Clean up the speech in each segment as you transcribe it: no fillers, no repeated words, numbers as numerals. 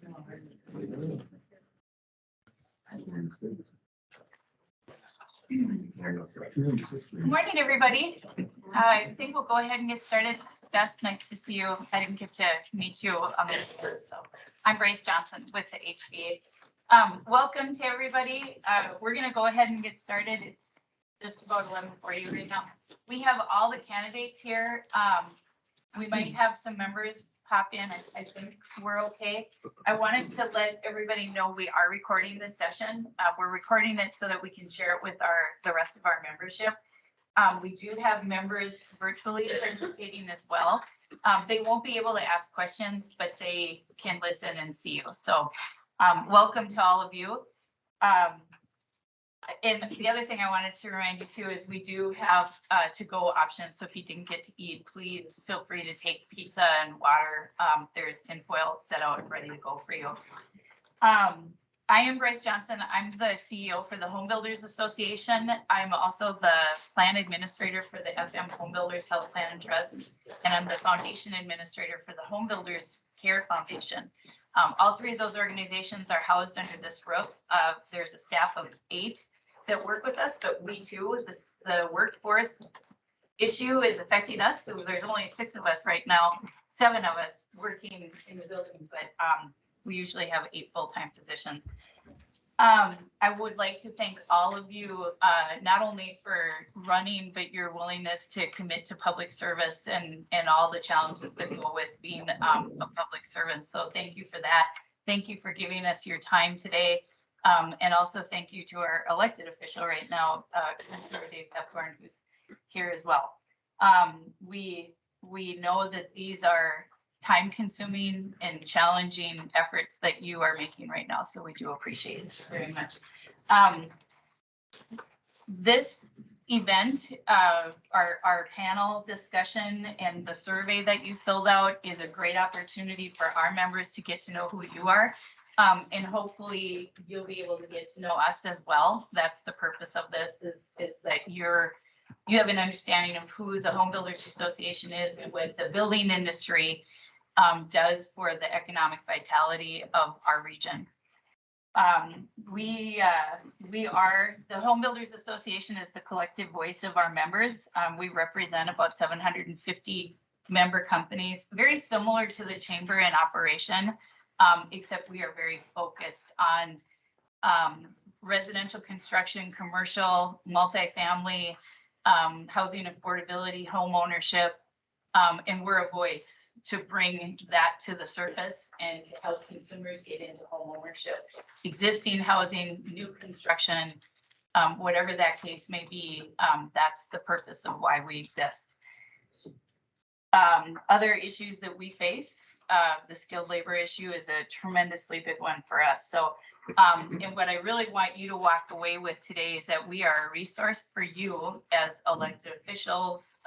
Good morning, everybody. I think we'll go ahead and get started. Beth, nice to see you. I didn't get to meet you on the so I'm Bryce Johnson with the HBA. Welcome to everybody. We're going to go ahead and get started. It's just about 11:40 right now. We have all the candidates here. We might have some members pop in. I think we're okay. I wanted to let everybody know we are recording this session. We're recording it so that we can share it with the rest of our membership. We do have members virtually participating as well. They won't be able to ask questions, but they can listen and see you. So welcome to all of you. And the other thing I wanted to remind you too is we do have to-go options. So if you didn't get to eat, please feel free to take pizza and water. There's tinfoil set out and ready to go for you. I am Bryce Johnson. I'm the CEO for the Home Builders Association. I'm also the plan administrator for the F-M Home Builders Health Plan and Trust, and I'm the foundation administrator for the Home Builders Care Foundation. All three of those organizations are housed under this roof. There's a staff of 8 that work with us, but we too, the workforce issue is affecting us. So there's only 6 of us right now, 7 of us working in the building, but we usually have 8 full-time positions. I would like to thank all of you, not only for running, but your willingness to commit to public service and all the challenges that go with being a public servant. So thank you for that. Thank you for giving us your time today. And also thank you to our elected official right now, Commissioner Dave Pepthorn, who's here as well. We know that these are time-consuming and challenging efforts that you are making right now. So we do appreciate it very much. This event, our panel discussion and the survey that you filled out is a great opportunity for our members to get to know who you are. And hopefully you'll be able to get to know us as well. That's the purpose of this is that you have an understanding of who the Home Builders Association is and what the building industry does for the economic vitality of our region. We are, the Home Builders Association is the collective voice of our members. We represent about 750 member companies, very similar to the chamber in operation, except we are very focused on residential construction, commercial, multifamily, housing affordability, home ownership, and we're a voice to bring that to the surface and to help consumers get into home ownership, existing housing, new construction, whatever that case may be. That's the purpose of why we exist. Other issues that we face, the skilled labor issue is a tremendously big one for us. So, and what I really want you to walk away with today is that we are a resource for you as elected officials,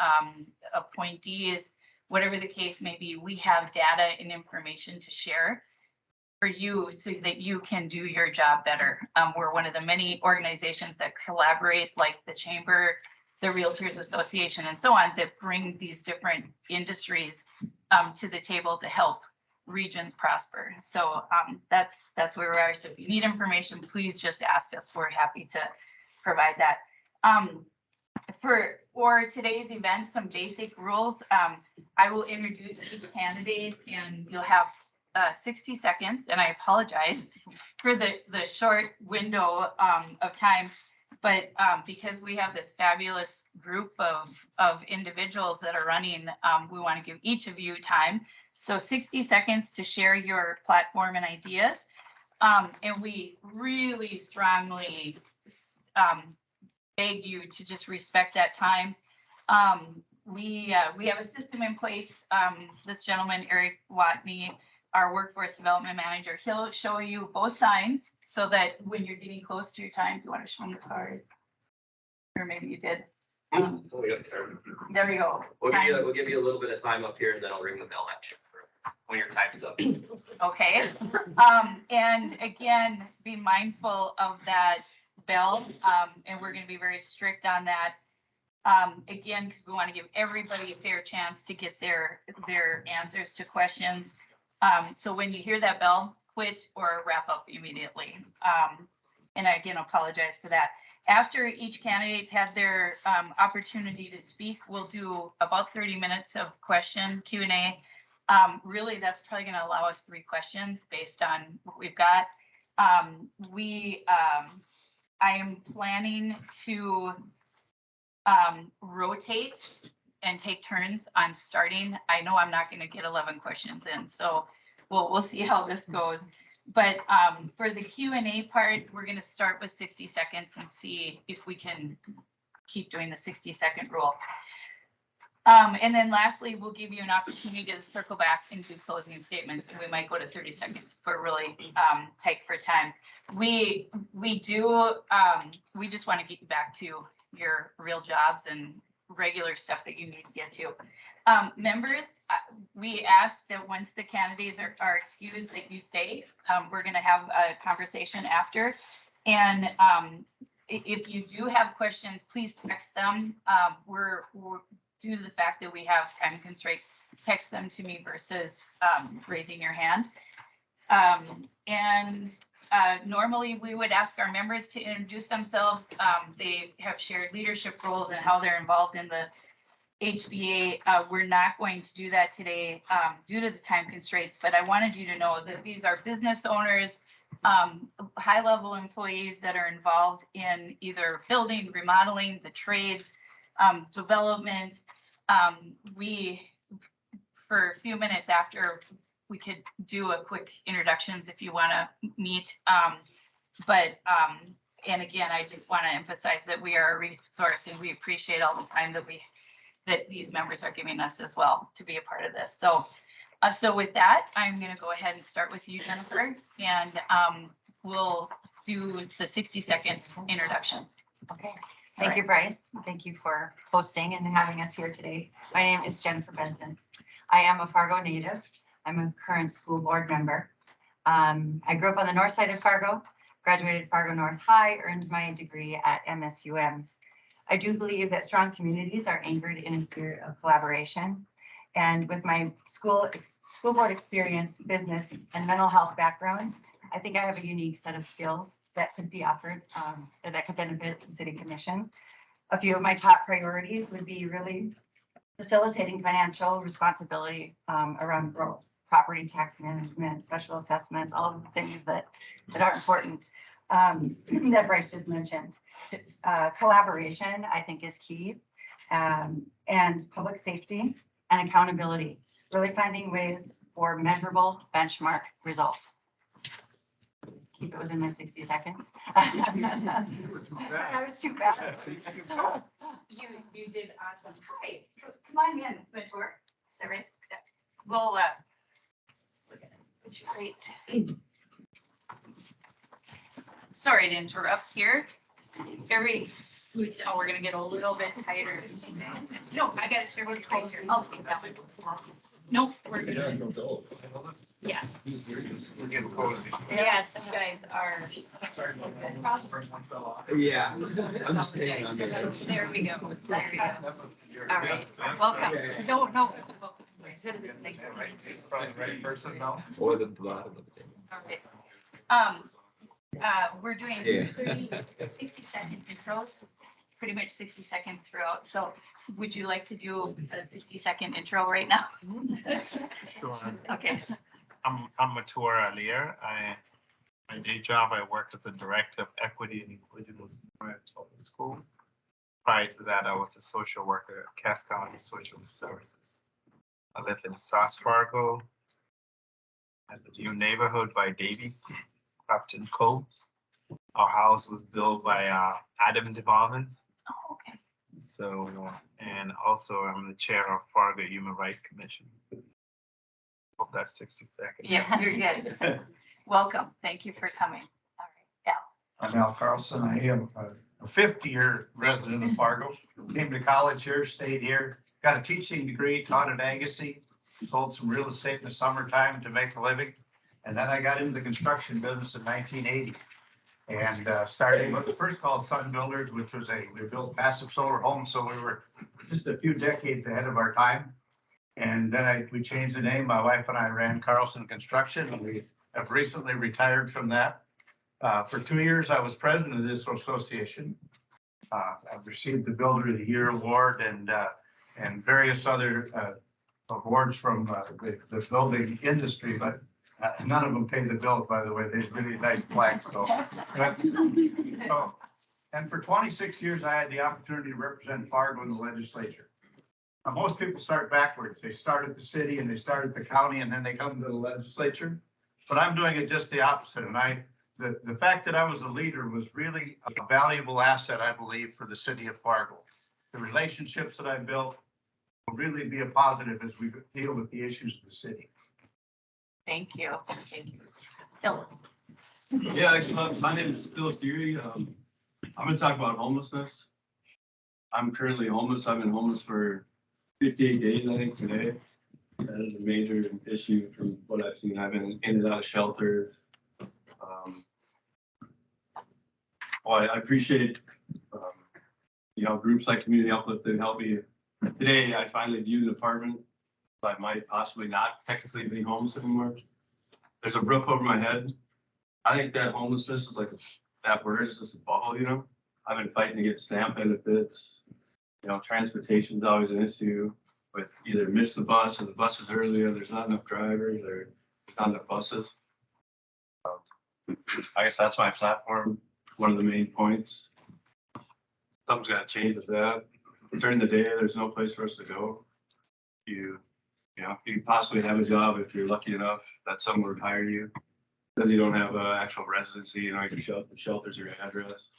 appointees, whatever the case may be. We have data and information to share for you so that you can do your job better. We're one of the many organizations that collaborate, like the Chamber, the Realtors Association, and so on, that bring these different industries to the table to help regions prosper. So that's where we are. So if you need information, please just ask us. We're happy to provide that. For today's event, some basic rules. I will introduce each candidate and you'll have 60 seconds, and I apologize for the short window of time. But because we have this fabulous group of individuals that are running, we want to give each of you time. So 60 seconds to share your platform and ideas. And we really strongly beg you to just respect that time. We have a system in place. This gentleman, Eric Watney, our workforce development manager, he'll show you both signs so that when you're getting close to your time, if you want to show them the card, or maybe you did. There we go. We'll give you a little bit of time up here, and then I'll ring the bell at you when your time is up. Okay. And again, be mindful of that bell, and we're going to be very strict on that. Again, because we want to give everybody a fair chance to get their answers to questions. So when you hear that bell, quit or wrap up immediately. And I again apologize for that. After each candidate's had their opportunity to speak, we'll do about 30 minutes of question Q&A. Really, that's probably going to allow us 3 questions based on what we've got. I am planning to rotate and take turns on starting. I know I'm not going to get 11 questions in, so we'll see how this goes. But for the Q&A part, we're going to start with 60 seconds and see if we can keep doing the 60-second rule. And then lastly, we'll give you an opportunity to circle back and do closing statements, and we might go to 30 seconds for really tight for time. We just want to get you back to your real jobs and regular stuff that you need to get to. Members, we ask that once the candidates are excused, that you stay. We're going to have a conversation after. And if you do have questions, please text them. We're due to the fact that we have time constraints, text them to me versus raising your hand. Normally we would ask our members to introduce themselves. They have shared leadership roles and how they're involved in the HBA. We're not going to do that today due to the time constraints, but I wanted you to know that these are business owners, high-level employees that are involved in either building, remodeling, the trades, development. For a few minutes after, we could do a quick introductions if you want to meet. And again, I just want to emphasize that we are a resource and we appreciate all the time that these members are giving us as well to be a part of this. So with that, I'm going to go ahead and start with you, Jennifer, and we'll do the 60 seconds introduction. Okay. Thank you, Bryce. Thank you for hosting and having us here today. My name is Jennifer Benson. I am a Fargo native. I'm a current school board member. I grew up on the north side of Fargo, graduated Fargo North High, earned my degree at MSUM. I do believe that strong communities are anchored in a spirit of collaboration. And with my school board experience, business, and mental health background, I think I have a unique set of skills that could be offered, or that could benefit the City Commission. A few of my top priorities would be really facilitating financial responsibility around property tax management, special assessments, all of the things that are important that Bryce just mentioned. Collaboration, I think, is key, and public safety and accountability, really finding ways for measurable benchmark results. Keep it within my 60 seconds. I was too fast. You did awesome. Hi, come on in, mentor. Is that right? We'll put you right. Sorry to interrupt here. We're gonna get a little bit tighter. No, I got to share with you right here. I'll take that one. Nope, we're good. Yes. Yes, you guys are. Yeah, I'm just hanging on there. There we go. There we go. All right, welcome. No. Probably the right person now. Or the bottom of the table. All right. We're doing Yeah. 60-second intros, pretty much 60 seconds throughout. So would you like to do a 60-second intro right now? Sure. Okay. I'm Matur Alier. My day job, I work as a director of equity and inclusion at public school. Prior to that, I was a social worker at Cass County Social Services. I live in South Fargo, at the new neighborhood by Davies, Crafton Coves. Our house was built by Adam DeMarvin. Oh, okay. So, and also I'm the chair of Fargo Human Rights Commission. Hope that's 60 seconds. Yeah, you're good. Welcome. Thank you for coming. All right, Al. I'm Al Carlson. I am a 50-year resident of Fargo. Came to college here, stayed here, got a teaching degree, taught at Agassiz, sold some real estate in the summertime to make a living. And then I got into the construction business in 1980 and started what was first called Sun Builders, which was we built passive solar homes. So we were just a few decades ahead of our time. And then we changed the name. My wife and I ran Carlson Construction, and we I've recently retired from that. For 2 years, I was president of this association. I've received the Builder of the Year award and various other awards from the building industry, but none of them pay the bills, by the way. They're really nice plaques, so. And for 26 years, I had the opportunity to represent Fargo in the legislature. Now, most people start backwards. They start at the city and they start at the county and then they come to the legislature. But I'm doing it just the opposite. And the fact that I was a leader was really a valuable asset, I believe, for the city of Fargo. The relationships that I built will really be a positive as we deal with the issues of the city. Thank you. Thank you. Phil. Yeah, excellent. My name is Phil Fury. I'm gonna talk about homelessness. I'm currently homeless. I've been homeless for 58 days, I think, today. That is a major issue from what I've seen. I've been in and out of shelters. Well, I appreciate, groups like Community Uplift that help me. Today, I finally viewed an apartment. I might possibly not technically be homeless anymore. There's a roof over my head. I think that homelessness is like that word is just a bubble, you know. I've been fighting to get SNAP benefits. Transportation's always an issue with either miss the bus or the bus is earlier. There's not enough drivers or not enough buses. I guess that's my platform. One of the main points. Something's got to change with that. During the day, there's no place for us to go. You possibly have a job if you're lucky enough that someone would hire you because you don't have an actual residency. You can shelter's your address.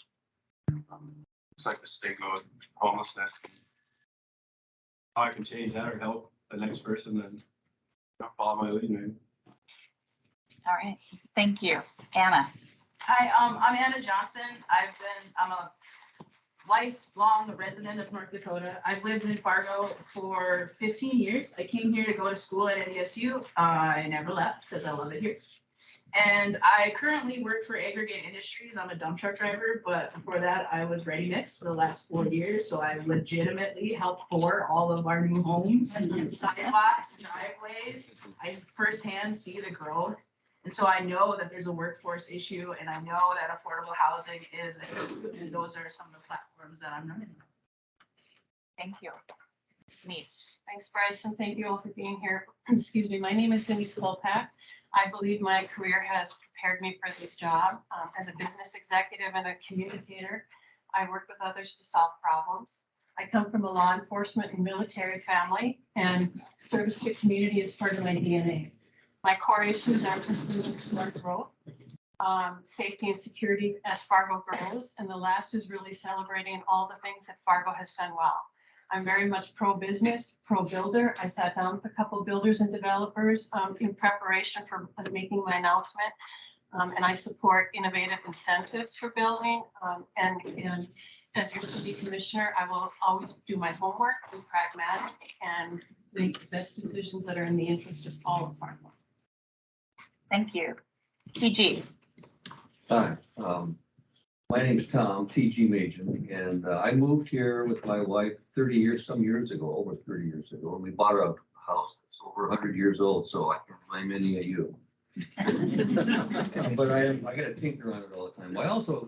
It's like the stigma with homelessness. How I can change that or help the next person and follow my lead, man. All right. Thank you. Anna. Hi, I'm Anna Johnson. I'm a lifelong resident of North Dakota. I've lived in Fargo for 15 years. I came here to go to school at NDSU. I never left because I love it here. And I currently work for Aggregate Industries. I'm a dump truck driver, but before that, I was ready mix for the last 4 years. So I legitimately helped pour all of our new homes, sidewalks, driveways. I firsthand see the growth. And so I know that there's a workforce issue and I know that affordable housing is, and those are some of the platforms that I'm running. Thank you. Denise. Thanks, Bryce, and thank you all for being here. Excuse me. My name is Denise Kolpak. I believe my career has prepared me for this job. As a business executive and a communicator, I work with others to solve problems. I come from a law enforcement and military family, and service to community is part of my DNA. My core issues are sustainable smart growth, safety and security as Fargo grows, and the last is really celebrating all the things that Fargo has done well. I'm very much pro-business, pro-builder. I sat down with a couple of builders and developers in preparation for making my announcement, and I support innovative incentives for building. And as your city commissioner, I will always do my homework, be pragmatic, and make the best decisions that are in the interest of all of Fargo. Thank you. PG. Hi, my name's Tom, TG Majan, and I moved here with my wife 30 years, some years ago, over 30 years ago, and we bought a house that's over 100 years old, so I can't blame any of you. But I got a tinker on it all the time.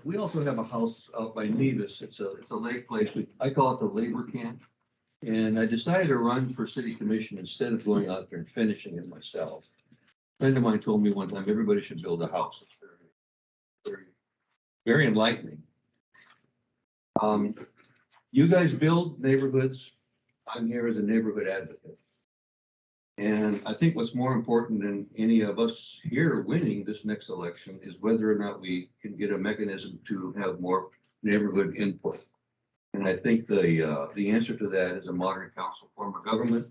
We also have a house out by Nevis. It's a lake place. I call it the labor camp. And I decided to run for city commission instead of going out there and finishing it myself. A friend of mine told me one time, everybody should build a house. It's very, very enlightening. You guys build neighborhoods. I'm here as a neighborhood advocate. And I think what's more important than any of us here winning this next election is whether or not we can get a mechanism to have more neighborhood input. And I think the answer to that is a modern council form of government.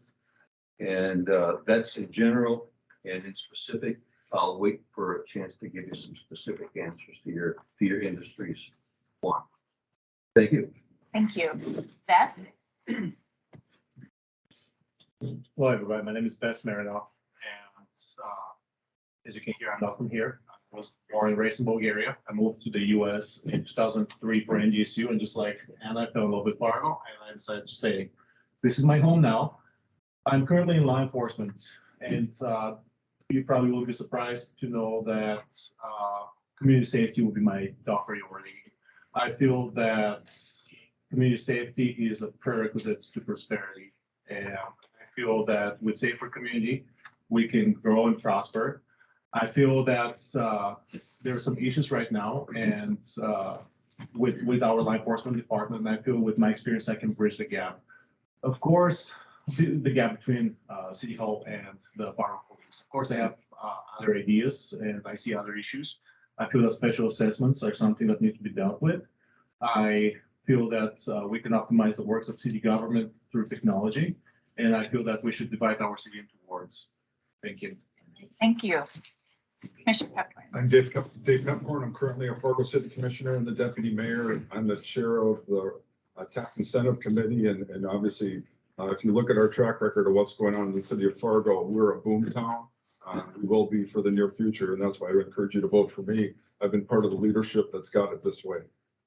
And that's in general. And in specific, I'll wait for a chance to give you some specific answers to your industries. One. Thank you. Thank you. Beth? Hello, everybody. My name is Bess Marinoff, and as you can hear, I'm not from here. I was born and raised in Bulgaria. I moved to the U.S. in 2003 for NDSU, and just like Anna, I fell in love with Fargo, and I decided to stay. This is my home now. I'm currently in law enforcement, and you probably will be surprised to know that community safety will be my top priority. I feel that community safety is a prerequisite to prosperity. And I feel that with safer community, we can grow and prosper. I feel that there are some issues right now and with our law enforcement department, and I feel with my experience, I can bridge the gap. Of course, the gap between City Hall and the Fargo Police. Of course, I have other ideas and I see other issues. I feel that special assessments are something that need to be dealt with. I feel that we can optimize the works of city government through technology, and I feel that we should divide our city into wards. Thank you. Thank you. Commissioner Pepper. I'm Dave Pepmore, and I'm currently a Fargo City Commissioner and the Deputy Mayor. And I'm the Chair of the Tax Incentive Committee. And obviously, if you look at our track record of what's going on in the city of Fargo, we're a boom town. We will be for the near future, and that's why I would encourage you to vote for me. I've been part of the leadership that's got it this way.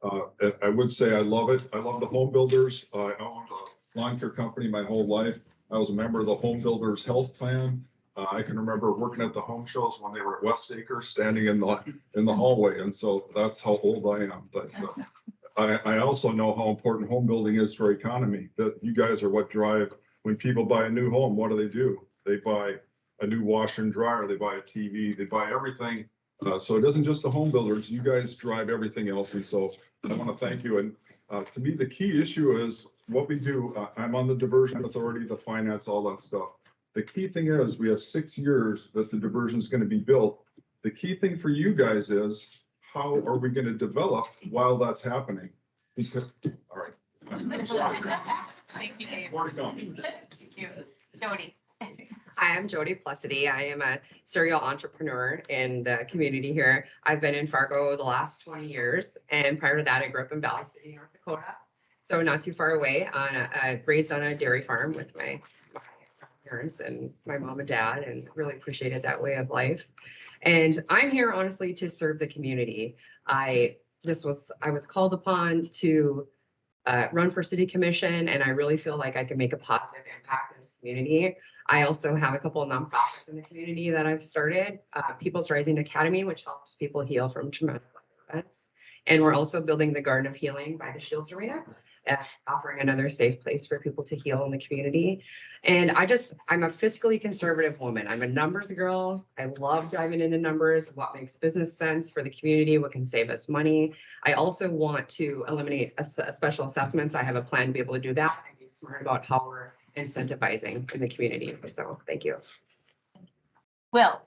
I would say I love it. I love the home builders. I owned a lawn care company my whole life. I was a member of the Home Builders Health Plan. I can remember working at the home shows when they were at West Acre, standing in the hallway, and so that's how old I am. But I also know how important home building is for our economy. That you guys are what drive when people buy a new home. What do? They buy a new washer and dryer. They buy a TV. They buy everything. So it isn't just the home builders. You guys drive everything else, and so I want to thank you. And to me, the key issue is what we do. I'm on the diversion authority, the finance, all that stuff. The key thing is we have 6 years that the diversion is going to be built. The key thing for you guys is how are we going to develop while that's happening? Because, all right. Thank you, Dave. More to come. Thank you. Jody. Hi, I'm Jody Plessity. I am a serial entrepreneur in the community here. I've been in Fargo the last 20 years, and prior to that, I grew up in Valley City, North Dakota. So not too far away. I raised on a dairy farm with my parents and my mom and dad, and really appreciated that way of life. And I'm here honestly to serve the community. I was called upon to run for city commission, and I really feel like I can make a positive impact in this community. I also have a couple of nonprofits in the community that I've started, People's Rising Academy, which helps people heal from traumatic events. And we're also building the Garden of Healing by the Shields Arena, offering another safe place for people to heal in the community. And I'm a fiscally conservative woman. I'm a numbers girl. I love diving into numbers, what makes business sense for the community, what can save us money. I also want to eliminate special assessments. I have a plan to be able to do that and be smart about how we're incentivizing in the community. So thank you. Will.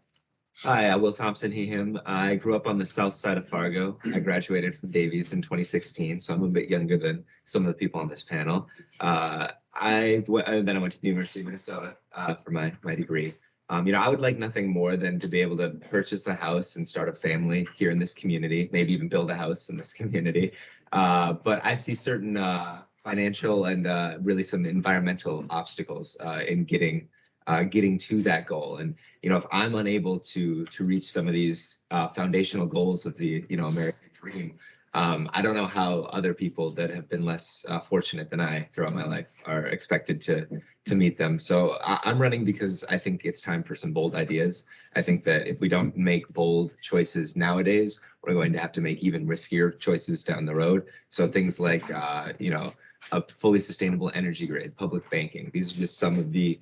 Hi, Will Thompson, he, him. I grew up on the south side of Fargo. I graduated from Davies in 2016, so I'm a bit younger than some of the people on this panel. Then I went to the University of Minnesota for my degree. I would like nothing more than to be able to purchase a house and start a family here in this community, maybe even build a house in this community. But I see certain financial and really some environmental obstacles in getting to that goal. And, if I'm unable to reach some of these foundational goals of the, American dream, I don't know how other people that have been less fortunate than I throughout my life are expected to meet them. So I'm running because I think it's time for some bold ideas. I think that if we don't make bold choices nowadays, we're going to have to make even riskier choices down the road. So things like, a fully sustainable energy grid, public banking. These are just some of the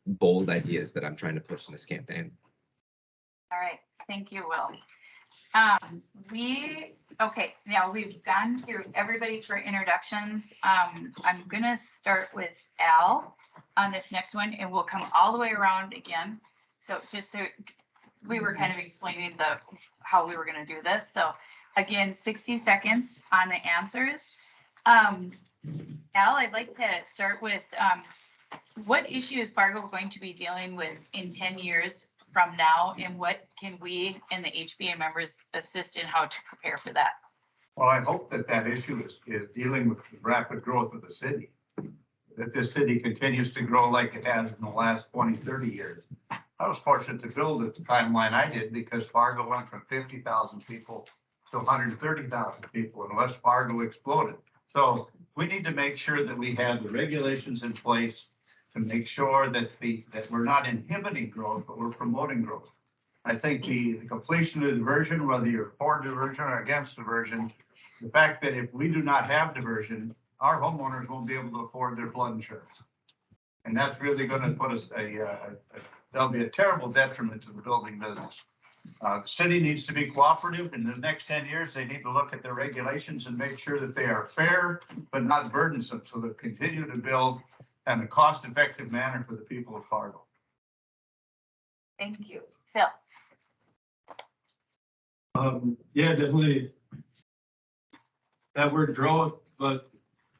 bold ideas that I'm trying to push in this campaign. All right. Thank you, Will. Now we've gone through everybody for introductions. I'm going to start with Al on this next one, and we'll come all the way around again. So we were kind of explaining how we were going to do this. So again, 60 seconds on the answers. Al, I'd like to start with what issue is Fargo going to be dealing with in 10 years from now, and what can we and the HBA members assist in how to prepare for that? Well, I hope that issue is dealing with the rapid growth of the city, that this city continues to grow like it has in the last 20, 30 years. I was fortunate to build at the timeline I did because Fargo went from 50,000 people to 130,000 people, and West Fargo exploded. So we need to make sure that we have the regulations in place to make sure that that we're not inhibiting growth, but we're promoting growth. I think the completion of diversion, whether you're for diversion or against diversion, the fact that if we do not have diversion, our homeowners won't be able to afford their flood insurance. And that's really gonna put us that'll be a terrible detriment to the building business. The city needs to be cooperative. In the next 10 years, they need to look at their regulations and make sure that they are fair, but not burdensome, so they'll continue to build in a cost-effective manner for the people of Fargo. Thank you. Phil? Yeah, definitely. That word growth, but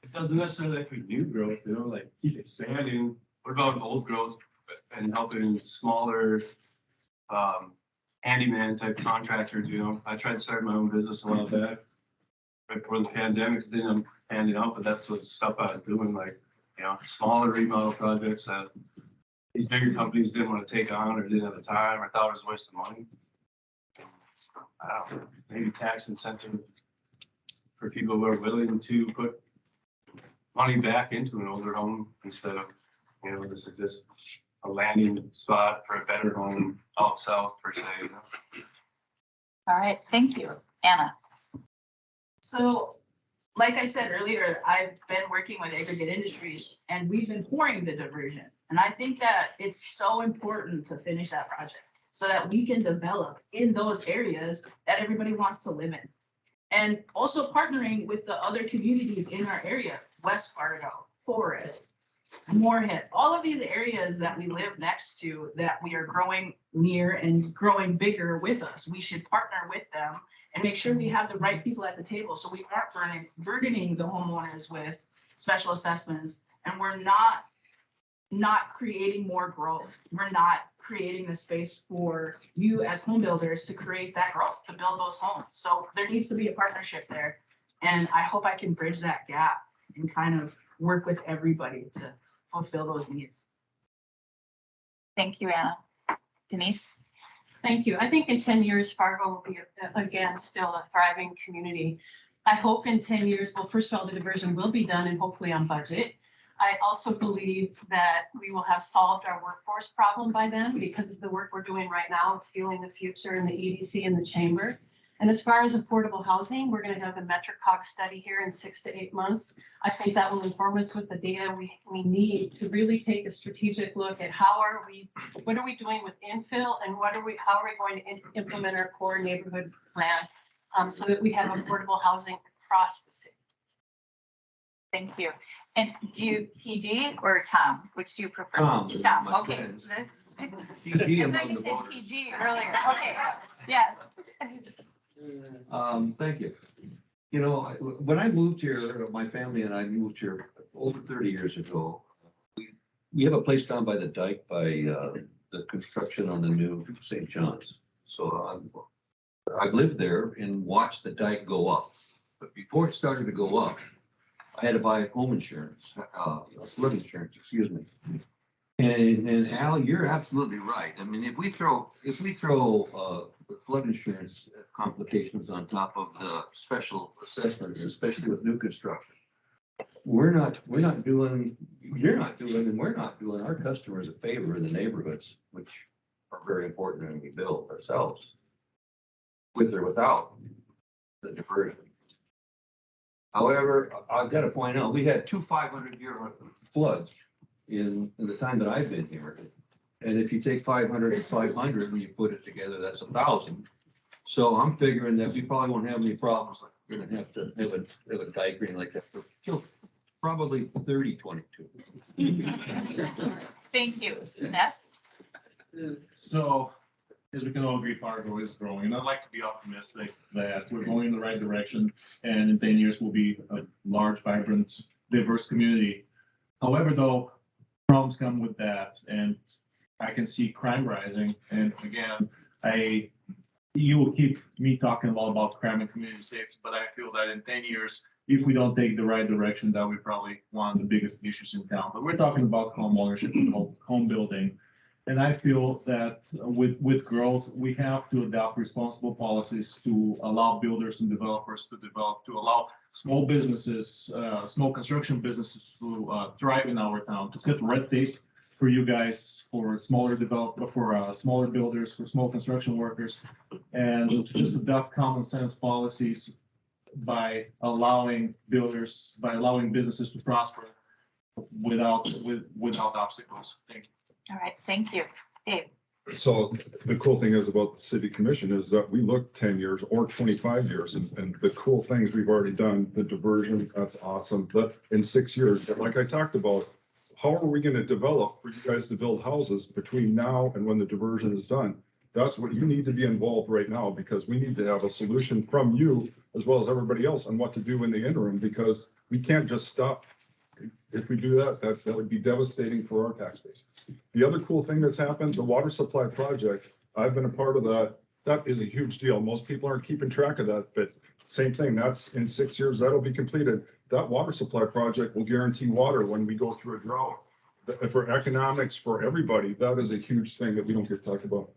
it doesn't necessarily have to be new growth, you know, like keep expanding. What about old growth and helping smaller, handyman type contractors, you know? I tried to start my own business a while back. Right before the pandemic, it didn't hand out, but that's what stuff I was doing, like, you know, smaller remodel projects that these bigger companies didn't want to take on or didn't have the time or thought it was a waste of money. I don't know, maybe tax incentive for people who are willing to put money back into an older home instead of, you know, this is just a landing spot for a better home out south per se, you know? All right, thank you. Anna? So, like I said earlier, I've been working with aggregate industries and we've been pouring the diversion. And I think that it's so important to finish that project so that we can develop in those areas that everybody wants to live in. And also partnering with the other communities in our area, West Fargo, Forest, Moorhead, all of these areas that we live next to that we are growing near and growing bigger with us. We should partner with them and make sure we have the right people at the table so we aren't burdening the homeowners with special assessments and we're not creating more growth. We're not creating the space for you as home builders to create that growth, to build those homes. So there needs to be a partnership there. And I hope I can bridge that gap and kind of work with everybody to fulfill those needs. Thank you, Anna. Denise? Thank you. I think in 10 years, Fargo will be, again, still a thriving community. I hope in 10 years, well, first of all, the diversion will be done and hopefully on budget. I also believe that we will have solved our workforce problem by then because of the work we're doing right now with fueling the future in the EDC and the chamber. And as far as affordable housing, we're going to have the MetroCog study here in 6 to 8 months. I think that will inform us with the data we need to really take a strategic look at what are we doing with infill and how are we going to implement our core neighborhood plan so that we have affordable housing across the city. Thank you. And do you TG or Tom? Which do you prefer? Tom. Tom, okay. TG I among thought you the said voters. TG earlier. Okay, yes. Thank you. You know, when I moved here, my family and I moved here over 30 years ago. We have a place down by the dike by the construction on the new St. John's. So I've lived there and watched the dike go up. But before it started to go up, I had to buy home insurance, flood insurance, excuse me. And Al, you're absolutely right. I mean, if we throw flood insurance complications on top of the special assessment, especially with new construction, you're not doing our customers a favor in the neighborhoods, which are very important when we build ourselves, with or without the diversion. However, I've got to point out, we had 2 500-year floods in the time that I've been here. And if you take 500 and 500 and you put it together, that's 1,000. So I'm figuring that we probably won't have any problems. Like we're going to have to have a diagram like that for probably 3022. Thank you. Ness? So, as we can all agree, Fargo is growing, and I'd like to be optimistic that we're going in the right direction, and in 10 years we'll be a large, vibrant, diverse community. However, though, problems come with that, and I can see crime rising. And again, you will keep me talking a lot about crime and community safety, but I feel that in 10 years, if we don't take the right direction, that will be probably one of the biggest issues in town. But we're talking about home ownership and home building. And I feel that with growth, we have to adopt responsible policies to allow builders and developers to develop, to allow small businesses, small construction businesses to thrive in our town, to cut red tape for you guys, for smaller smaller builders, for small construction workers, and to just adopt common sense policies by allowing businesses to prosper without obstacles. Thank you. All right, thank you. Dave? So the cool thing is about the city commission is that we look 10 years or 25 years and the cool things we've already done, the diversion, that's awesome. But in 6 years, but like I talked about, how are we going to develop for you guys to build houses between now and when the diversion is done? That's what you need to be involved right now, because we need to have a solution from you as well as everybody else on what to do in the interim, because we can't just stop. If we do that, that would be devastating for our tax base. The other cool thing that's happened, the water supply project, I've been a part of that. That is a huge deal. Most people aren't keeping track of that, but same thing, that's in 6 years, that'll be completed. That water supply project will guarantee water when we go through a drought. For economics, for everybody, that is a huge thing that we don't get talked about.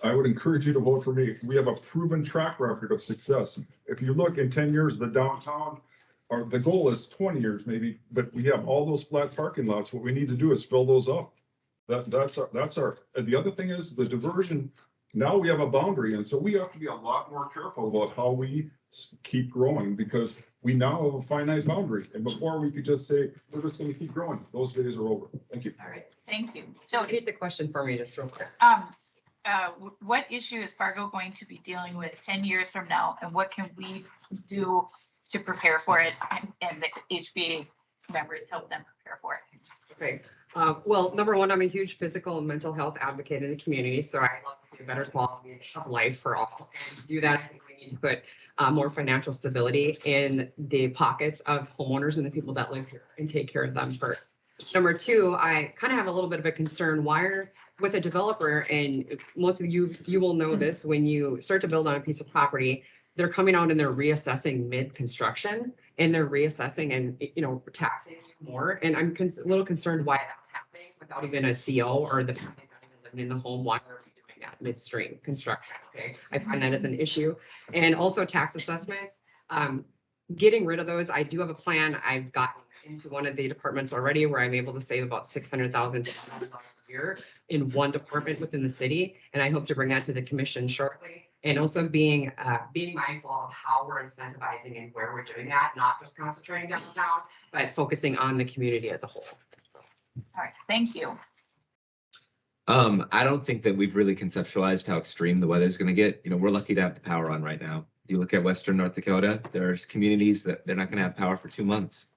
I would encourage you to vote for me. We have a proven track record of success. If you look in 10 years, the downtown, the goal is 20 years maybe, but we have all those flat parking lots. What we need to do is fill those up. That's our, and the other thing is the diversion. Now we have a boundary, and so we have to be a lot more careful about how we keep growing, because we now have a finite boundary. And before we could just say, we're just gonna keep growing. Those days are over. Thank you. All right, thank you. Jody, repeat the question for me just real quick. What issue is Fargo going to be dealing with 10 years from now, and what can we do to prepare for it, and the HBA members help them prepare for it? Okay, well, number one, I'm a huge physical and mental health advocate in the community, so I love to see a better quality of life for all. And to do that, I think we need to put more financial stability in the pockets of homeowners and the people that live here, and take care of them first. Number two, I kind of have a little bit of a concern with a developer, and most of you will know this, when you start to build on a piece of property, they're coming out and they're reassessing mid-construction, and they're reassessing and, taxing more. And I'm a little concerned why that's happening without even a CO, or the family's not even living in the home. Why are we doing that midstream construction? Okay, I find that as an issue. And also tax assessments, getting rid of those. I do have a plan. I've gotten into one of the departments already where I'm able to save about $600,000 a year in one department within the city. And I hope to bring that to the commission shortly. And also being mindful of how we're incentivizing and where we're doing that, not just concentrating downtown, but focusing on the community as a whole. So. All right, thank you. I don't think that we've really conceptualized how extreme the weather is going to get. We're lucky to have the power on right now. If you look at Western North Dakota, there's communities that they're not going to have power for 2 months.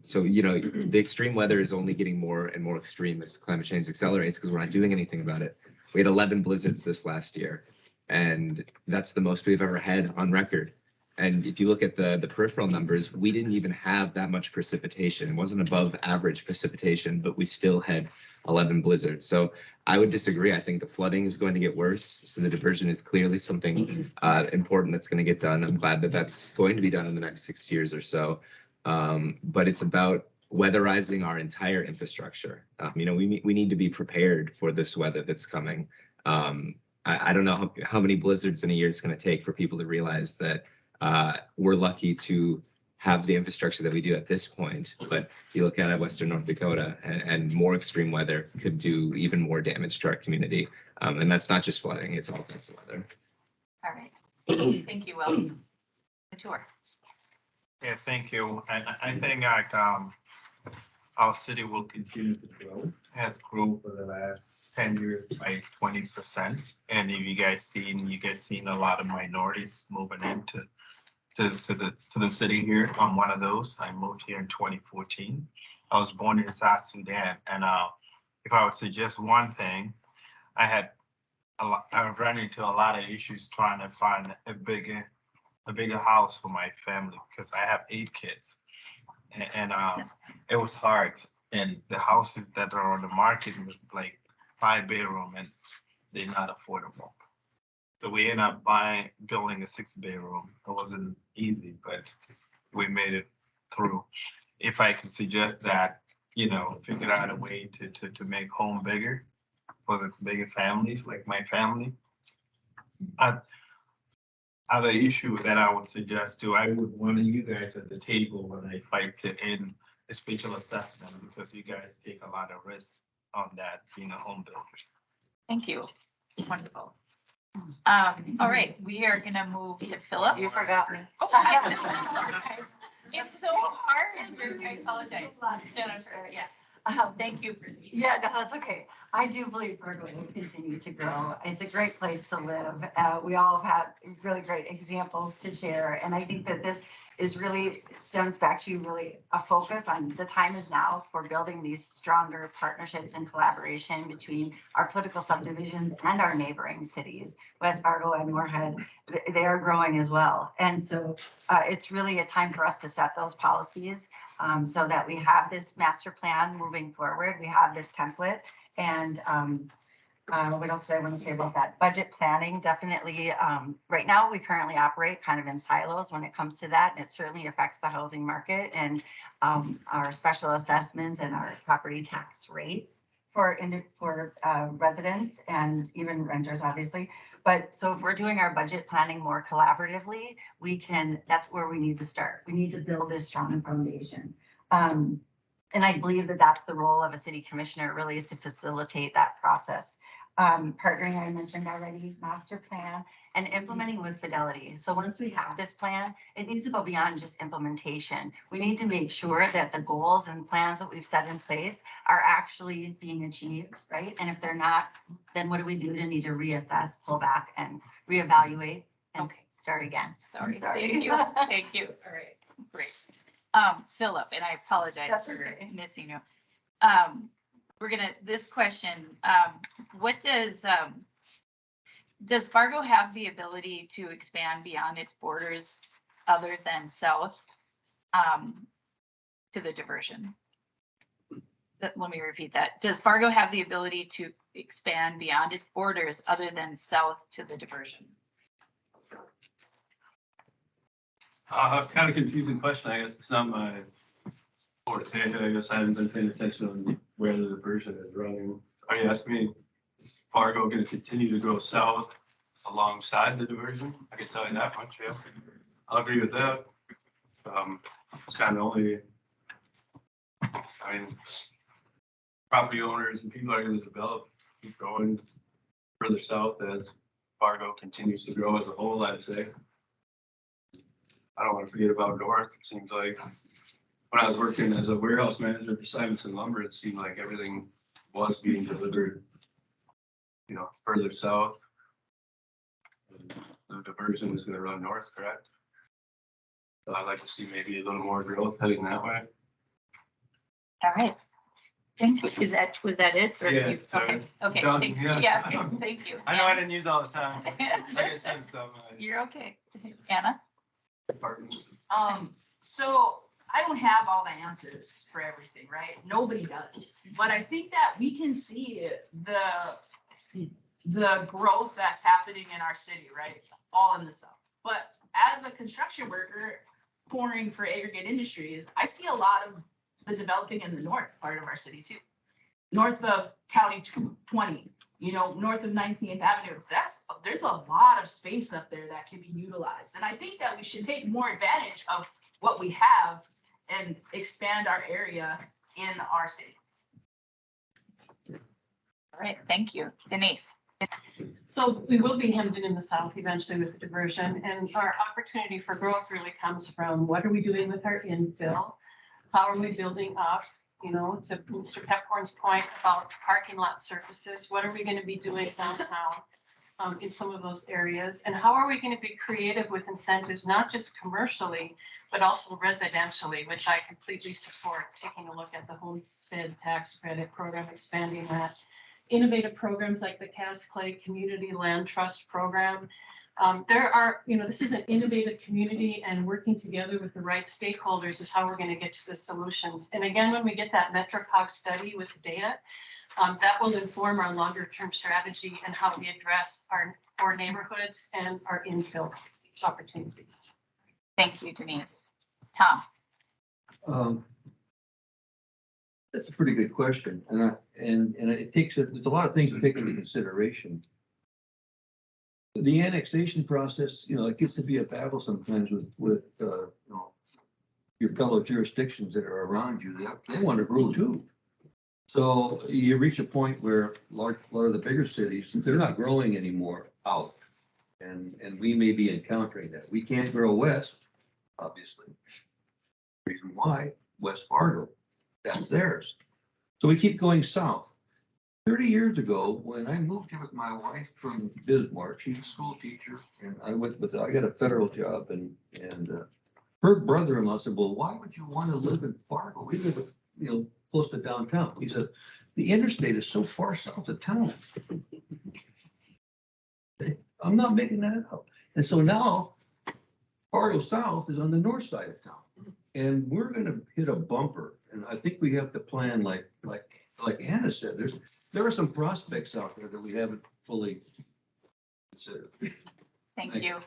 So, the extreme weather is only getting more and more extreme as climate change accelerates, because we're not doing anything about it. We had 11 blizzards this last year, and that's the most we've ever had on record. And if you look at the peripheral numbers, we didn't even have that much precipitation. It wasn't above average precipitation, but we still had 11 blizzards. So I would disagree. I think the flooding is going to get worse. So the diversion is clearly something important that's going to get done. I'm glad that that's going to be done in the next 6 years or so. But it's about weatherizing our entire infrastructure. We need to be prepared for this weather that's coming. I don't know how many blizzards in a year it's going to take for people to realize that we're lucky to have the infrastructure that we do at this point. But if you look at Western North Dakota, and more extreme weather could do even more damage to our community. And that's not just flooding, it's all types of weather. All right, thank you, Will. The tour. Yeah, thank you. And I think our city will continue to grow, has grown for the last 10 years by 20%. And if you guys seen a lot of minorities moving into the city here. I'm one of those. I moved here in 2014. I was born in South Sudan. And if I would suggest one thing, I ran into a lot of issues trying to find a bigger house for my family, because I have 8 kids, and it was hard. And the houses that are on the market was like 5-bedroom, and they're not affordable. So we ended up building a 6-bedroom. It wasn't easy, but we made it through. If I could suggest that, figure out a way to make home bigger, for the bigger families, like my family. Other issue that I would suggest too, I would want you guys at the table when I fight to end the special assessment, because you guys take a lot of risks on that, being a home builder. Thank you. It's wonderful. All right, we are gonna move to Philip. You forgot me. Oh, it's so hard. I apologize, Jennifer. Yes. Thank you for. Yeah, no, that's okay. I do believe Fargo will continue to grow. It's a great place to live. We all have really great examples to share. And I think that this is really, stems back to really a focus on the time is now for building these stronger partnerships and collaboration between our political subdivisions and our neighboring cities. West Fargo and Moorhead, they are growing as well. And so it's really a time for us to set those policies so that we have this master plan moving forward. We have this template. And what else did I want to say about that? Budget planning, definitely. Right now, we currently operate kind of in silos when it comes to that, and it certainly affects the housing market and our special assessments and our property tax rates for residents and even renters, obviously. But so if we're doing our budget planning more collaboratively, that's where we need to start. We need to build this strong foundation. And I believe that that's the role of a city commissioner, really, is to facilitate that process. Partnering, I mentioned already, master plan, and implementing with fidelity. So once we have this plan, it needs to go beyond just implementation. We need to make sure that the goals and plans that we've set in place are actually being achieved, right? And if they're not, then what do we do to need to reassess, pull back, and reevaluate and start again? Sorry. Thank you. Thank you. All right, great. Philip, and I apologize for missing you. This question, what does Fargo have the ability to expand beyond its borders other than south to the diversion? Let me repeat that. Does Fargo have the ability to expand beyond its borders other than south to the diversion? Kind of confusing question. I guess it's not my forte. I guess I haven't been paying attention on where the diversion is running. Are you asking me, is Fargo going to continue to go south alongside the diversion? I can tell you that much, yeah. I'll agree with that. It's kind of only, I mean, property owners and people are going to develop, keep going further south as Fargo continues to grow as a whole, I'd say. I don't want to forget about north. It seems like when I was working as a warehouse manager for Simonson Lumber, it seemed like everything was being delivered, you know, further south. And the diversion is going to run north, correct? So I'd like to see maybe a little more growth heading that way. All right. Thank you. Was that it? Or Yeah, you- Okay, okay. Done, Thank yeah. Yeah, okay, thank you. I know I didn't use all the time. Like I said, You're okay. Anna? So I don't have all the answers for everything, right? Nobody does. But I think that we can see the growth that's happening in our city, right? All in the south. But as a construction worker pouring for aggregate industries, I see a lot of the developing in the north part of our city too. North of County 20, north of 19th Avenue. There's a lot of space up there that can be utilized. And I think that we should take more advantage of what we have and expand our area in our city. All right, thank you. Denise? So we will be hemmed in the south eventually with the diversion, and our opportunity for growth really comes from what are we doing with our infill? How are we building up, to Mr. Pepcorn's point about parking lot surfaces, what are we going to be doing downtown in some of those areas? And how are we going to be creative with incentives, not just commercially, but also residentially, which I completely support, taking a look at the homestead tax credit program, expanding that. Innovative programs like the Cass Clay Community Land Trust Program. This is an innovative community, and working together with the right stakeholders is how we're going to get to the solutions. And again, when we get that MetroCog study with the data, that will inform our longer term strategy and how we address our neighborhoods and our infill opportunities. Thank you, Denise. Tom? That's a pretty good question, and it takes, there's a lot of things to take into consideration. The annexation process, it gets to be a battle sometimes with your fellow jurisdictions that are around you, they want to grow too. So you reach a point where a lot of the bigger cities, they're not growing anymore out. And we may be encountering that. We can't grow west, obviously. Reason why, West Fargo, that's theirs. So we keep going south. 30 years ago, when I moved here with my wife from Bismarck, she's a school teacher, and I got a federal job, and her brother-in-law said, well, why would you want to live in Fargo? We live, close to downtown. He said, the interstate is so far south of town. I'm not making that up. And so now Fargo South is on the north side of town, and we're going to hit a bumper. And I think we have to plan like Anna said. There are some prospects out there that we haven't fully considered. Thank you.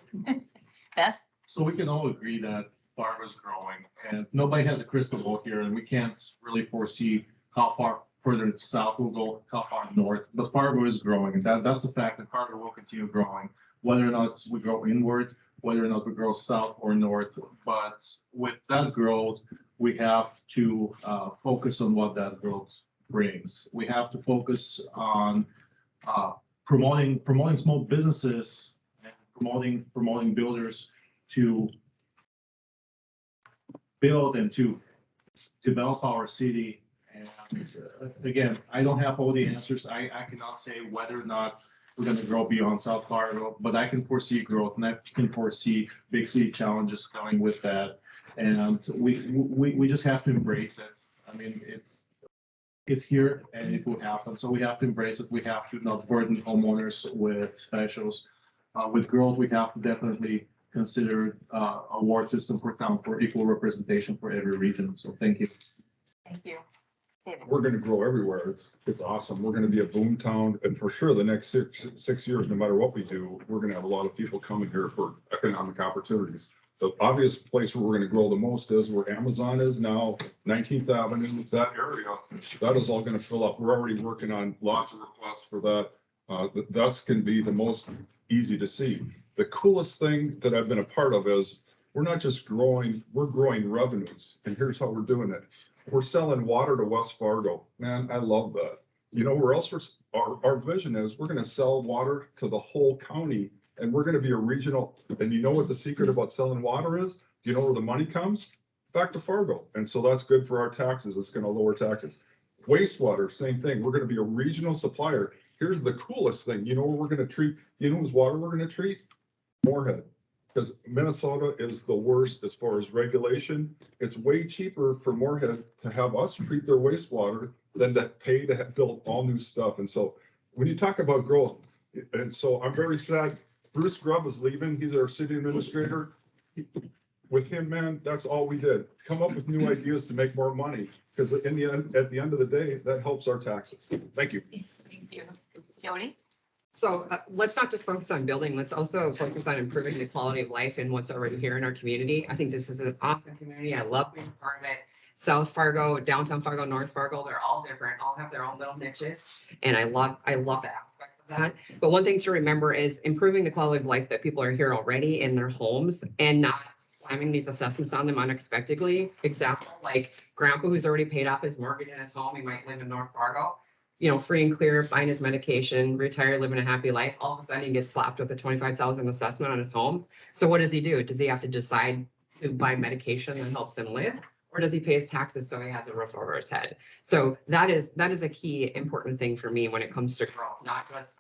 Beth? So we can all agree that Fargo's growing, and nobody has a crystal ball here, and we can't really foresee how far further south we'll go, how far north, but Fargo is growing, and that's a fact that Fargo will continue growing, whether or not we grow inward, whether or not we grow south or north. But with that growth, we have to focus on what that growth brings. We have to focus on promoting small businesses and promoting builders to build and to develop our city. And again, I don't have all the answers. I cannot say whether or not we're going to grow beyond South Fargo, but I can foresee growth, and I can foresee big city challenges coming with that. And we just have to embrace it. I mean, it's here and it will happen. So we have to embrace it. We have to not burden homeowners with specials. With growth, we have to definitely consider a ward system for town for equal representation for every region. So thank you. Thank you. David? We're gonna grow everywhere. It's awesome. We're gonna be a boom town, and for sure, the next six years, no matter what we do, we're gonna have a lot of people coming here for economic opportunities. The obvious place where we're gonna grow the most is where Amazon is now, 19th Avenue, that area. That is all gonna fill up. We're already working on lots of requests for that. That's gonna be the most easy to see. The coolest thing that I've been a part of is we're not just growing, we're growing revenues. And here's how we're doing it. We're selling water to West Fargo. Man, I love that. You know where else our vision is? We're going to sell water to the whole county, and we're going to be a regional. And you know what the secret about selling water is? Do you know where the money comes? Back to Fargo. And so that's good for our taxes. It's going to lower taxes. Wastewater, same thing. We're going to be a regional supplier. Here's the coolest thing. You know where we're going to treat, you know whose water we're going to treat? Moorhead. Because Minnesota is the worst as far as regulation. It's way cheaper for Moorhead to have us treat their wastewater than to pay to build all new stuff. And so when you talk about growth, and so I'm very sad, Bruce Grubb is leaving. He's our city administrator. With him, man, that's all we did. Come up with new ideas to make more money. Because at the end of the day, that helps our taxes. Thank you. Thank you. Jody? So let's not just focus on building, let's also focus on improving the quality of life in what's already here in our community. I think this is an awesome community. I love being part of it. South Fargo, downtown Fargo, North Fargo, they're all different, all have their own little niches. And I love the aspects of that. But one thing to remember is improving the quality of life that people are here already in their homes and not slamming these assessments on them unexpectedly. Example, like grandpa who's already paid off his mortgage in his home, he might live in North Fargo. Free and clear, buying his medication, retire, living a happy life. All of a sudden he gets slapped with a 25,000 assessment on his home. So what does he do? Does he have to decide to buy medication that helps him live? Or does he pay his taxes so he has a roof over his head? So that is a key important thing for me when it comes to growth, not just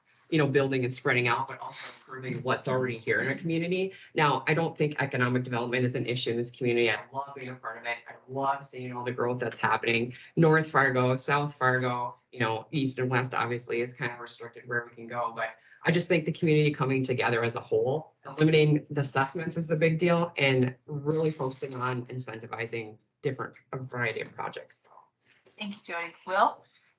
building and spreading out, but also improving what's already here in a community. Now, I don't think economic development is an issue in this community. I love being a part of it. I love seeing all the growth that's happening. North Fargo, South Fargo, East and West obviously is kind of restricted where we can go. But I just think the community coming together as a whole, eliminating the assessments is the big deal, and really focusing on incentivizing a variety of projects. Thank you, Jody. Will?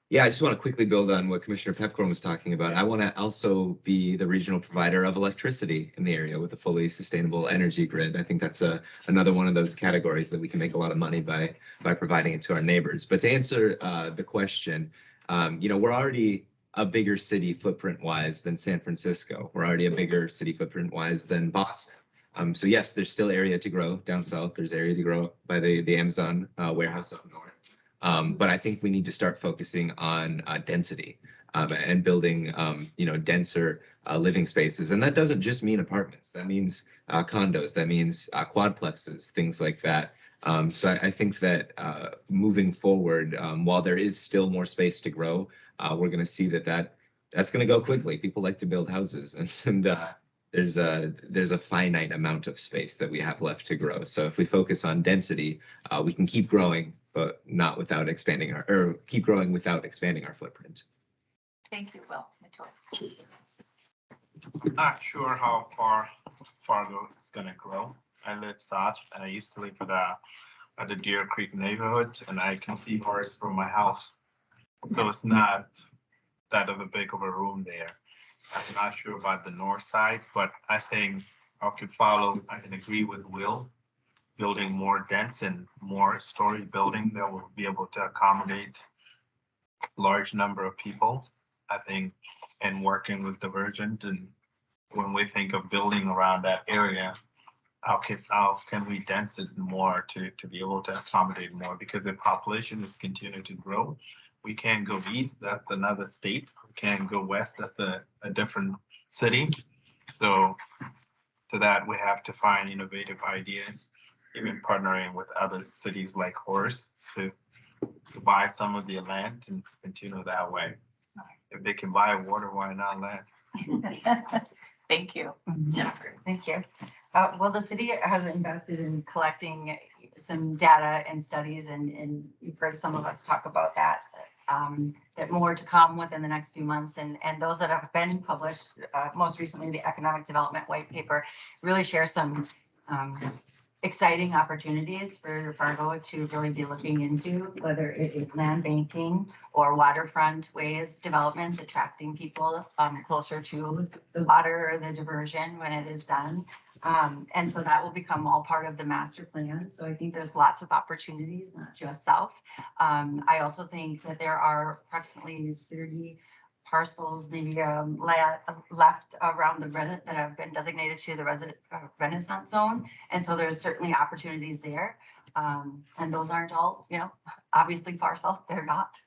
Yeah, I just want to quickly build on what Commissioner Pepcorn was talking about. I want to also be the regional provider of electricity in the area with a fully sustainable energy grid. I think that's another one of those categories that we can make a lot of money by providing it to our neighbors. But to answer the question, we're already a bigger city footprint wise than San Francisco. We're already a bigger city footprint wise than Boston. So yes, there's still area to grow down south. There's area to grow by the Amazon warehouse up north. But I think we need to start focusing on density and building, denser living spaces. And that doesn't just mean apartments. That means condos. That means quadplexes, things like that. So I think that moving forward, while there is still more space to grow, we're going to see that's going to go quickly. People like to build houses, and there's a finite amount of space that we have left to grow. So if we focus on density, we can keep growing, but not without expanding keep growing without expanding our footprint. Thank you, Will. Not sure how far Fargo is gonna grow. I live south and I used to live at the Deer Creek neighborhood, and I can see horse from my house. So it's not that of a big of a room there. I'm not sure about the north side, but I think I can agree with Will, building more dense and more story building that will be able to accommodate large number of people, I think, and working with Divergent. And when we think of building around that area, how can we dense it more to be able to accommodate more? Because the population is continuing to grow. We can't go east, that's another state. We can't go west, that's a different city. So to that, we have to find innovative ideas, even partnering with other cities like Horace to buy some of the land and continue that way. If they can buy water, why not land? Thank you, Jennifer. Thank you. Well, the city has invested in collecting some data and studies, and you've heard some of us talk about that. That more to come within the next few months, and those that have been published, most recently the Economic Development White Paper, really share some exciting opportunities for Fargo to really be looking into, whether it is land banking or waterfront ways development, attracting people closer to the water or the diversion when it is done. And so that will become all part of the master plan. So I think there's lots of opportunities, not just south. I also think that there are approximately 30 parcels maybe left around the that have been designated to the Renaissance zone. And so there's certainly opportunities there. And those aren't all, obviously far south, they're not.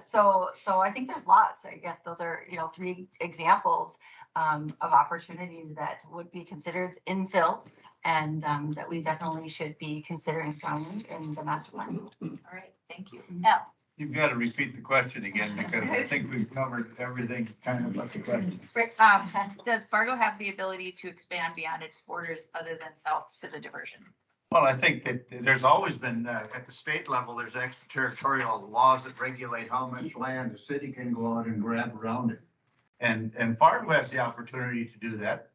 So I think there's lots. I guess those are, 3 examples of opportunities that would be considered infill, and that we definitely should be considering founding in the master plan. All right, thank you. Now, You've got to repeat the question again, because I think we've covered everything kind of like the question. does Fargo have the ability to expand beyond its borders other than south to the diversion? Well, I think that there's always been, at the state level, there's extraterritorial laws that regulate how much land the city can go out and grab around it. And Fargo has the opportunity to do that.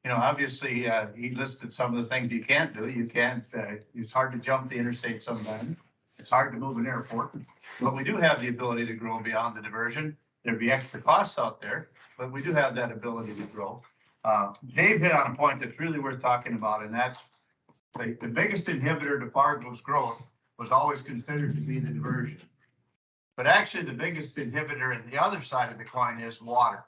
Obviously, he listed some of the things you can't do. You can't, it's hard to jump the interstate sometimes. It's hard to move an airport, but we do have the ability to grow beyond the diversion. There'd be extra costs out there, but we do have that ability to grow. Dave hit on a point that's really worth talking about, and that's the biggest inhibitor to Fargo's growth was always considered to be the diversion. But actually, the biggest inhibitor in the other side of the coin is water.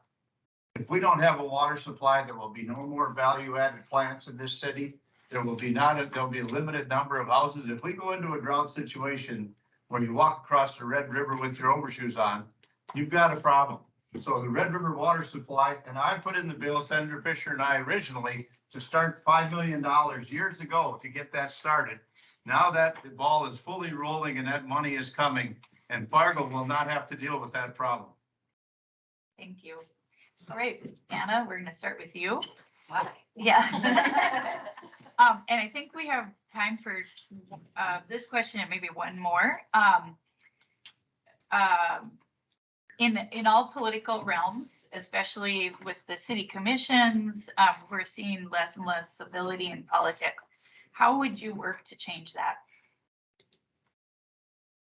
If we don't have a water supply, there will be no more value-added plants in this city. There'll be a limited number of houses. If we go into a drought situation where you walk across the Red River with your overshoes on, you've got a problem. So the Red River water supply, and I put in the bill, Senator Fisher and I originally, to start $5 million years ago to get that started. Now that the ball is fully rolling and that money is coming, and Fargo will not have to deal with that problem. Thank you. All right, Anna, we're going to start with you. Why? Yeah. And I think we have time for this question and maybe one more. In all political realms, especially with the city commissions, we're seeing less and less civility in politics. How would you work to change that?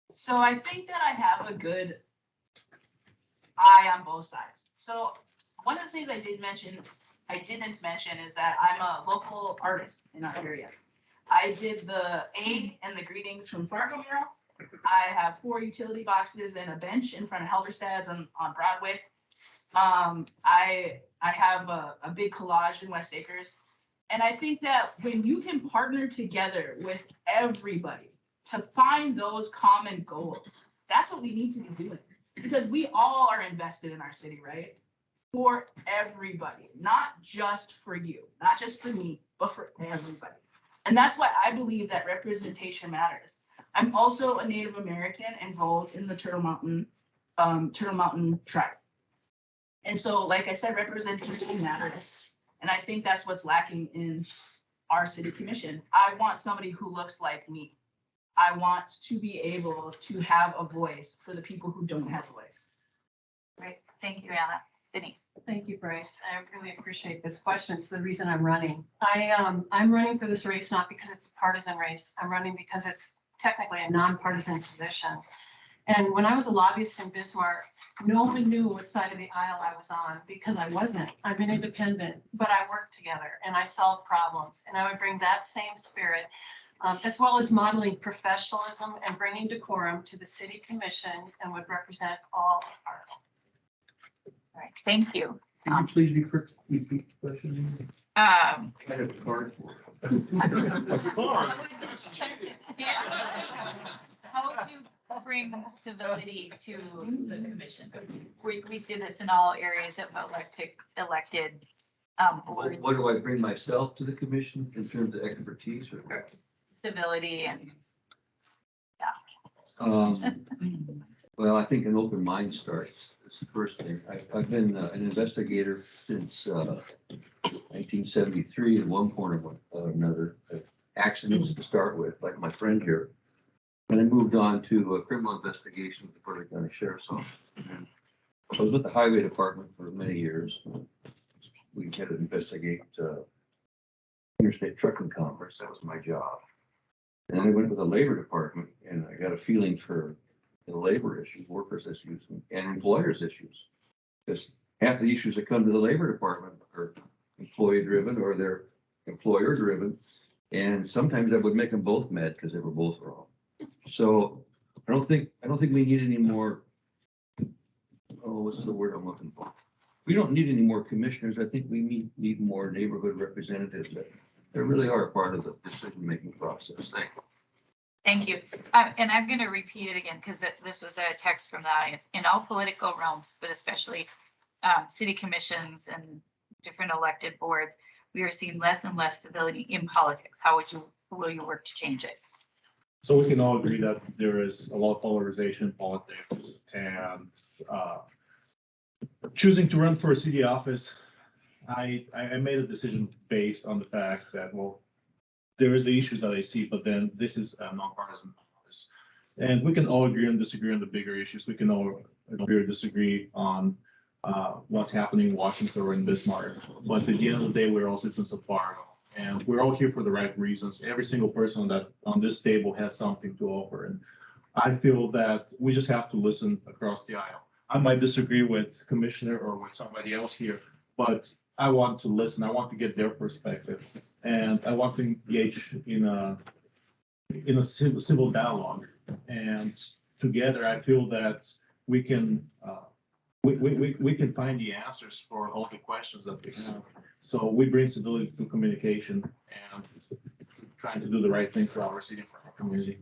So I think that I have a good eye on both sides. So one of the things I didn't mention is that I'm a local artist in our area. I did the aid and the greetings from Fargo mural. I have 4 utility boxes and a bench in front of Helderstad's on Broadway. I have a big collage in West Acres. And I think that when you can partner together with everybody to find those common goals, that's what we need to be doing. Because we all are invested in our city, right? For everybody, not just for you, not just for me, but for everybody. And that's why I believe that representation matters. I'm also a Native American enrolled in the Turtle Mountain tribe. And so, like I said, representation matters. And I think that's what's lacking in our city commission. I want somebody who looks like me. I want to be able to have a voice for the people who don't have a voice. Great, thank you, Anna. Denise. Thank you, Bryce. I really appreciate this question. It's the reason I'm running. I'm running for this race not because it's a partisan race. I'm running because it's technically a nonpartisan position. And when I was a lobbyist in Bismarck, no one knew what side of the aisle I was on because I wasn't. I'm an independent, but I work together and I solve problems. And I would bring that same spirit, as well as modeling professionalism and bringing decorum to the city commission, and would represent all of our. All right, thank you. Can you please repeat the question? I have a card for it. How would you bring civility to the commission? We see this in all areas of elected boards. What do I bring myself to the commission in terms of expertise or? Civility and, Well, I think an open mind starts. It's the first thing. I've been an investigator since 1973 at one point or another. Accidents to start with, like my friend here. And I moved on to a criminal investigation with the Fargo County Sheriff's Office. I was with the Highway Department for many years. We had to investigate interstate trucking commerce. That was my job. And then I went with the Labor Department, and I got a feeling for the labor issues, workers' issues, and employers' issues. Because half the issues that come to the Labor Department are employee-driven or they're employer-driven. And sometimes I would make them both mad because they were both wrong. So I don't think we need any more. Oh, what's the word I'm looking for? We don't need any more commissioners. I think we need more neighborhood representatives that really are a part of the decision-making process. Thank you. thank you. And I'm going to repeat it again because this was a text from the audience. In all political realms, but especially city commissions and different elected boards, we are seeing less and less civility in politics. Will you work to change it? So we can all agree that there is a lot of polarization in politics, and choosing to run for a city office, I made a decision based on the fact that, well, there is the issues that I see, but then this is a nonpartisan office. And we can all agree and disagree on the bigger issues. We can all agree or disagree on what's happening in Washington or in Bismarck. But at the end of the day, we're all citizens of Fargo. And we're all here for the right reasons. Every single person that on this table has something to offer. And I feel that we just have to listen across the aisle. I might disagree with Commissioner or with somebody else here, but I want to listen. I want to get their perspective. And I want to engage in a civil dialogue. And together, I feel that we can we can find the answers for all the questions that we have. So we bring civility to communication and trying to do the right thing for our city, for our community.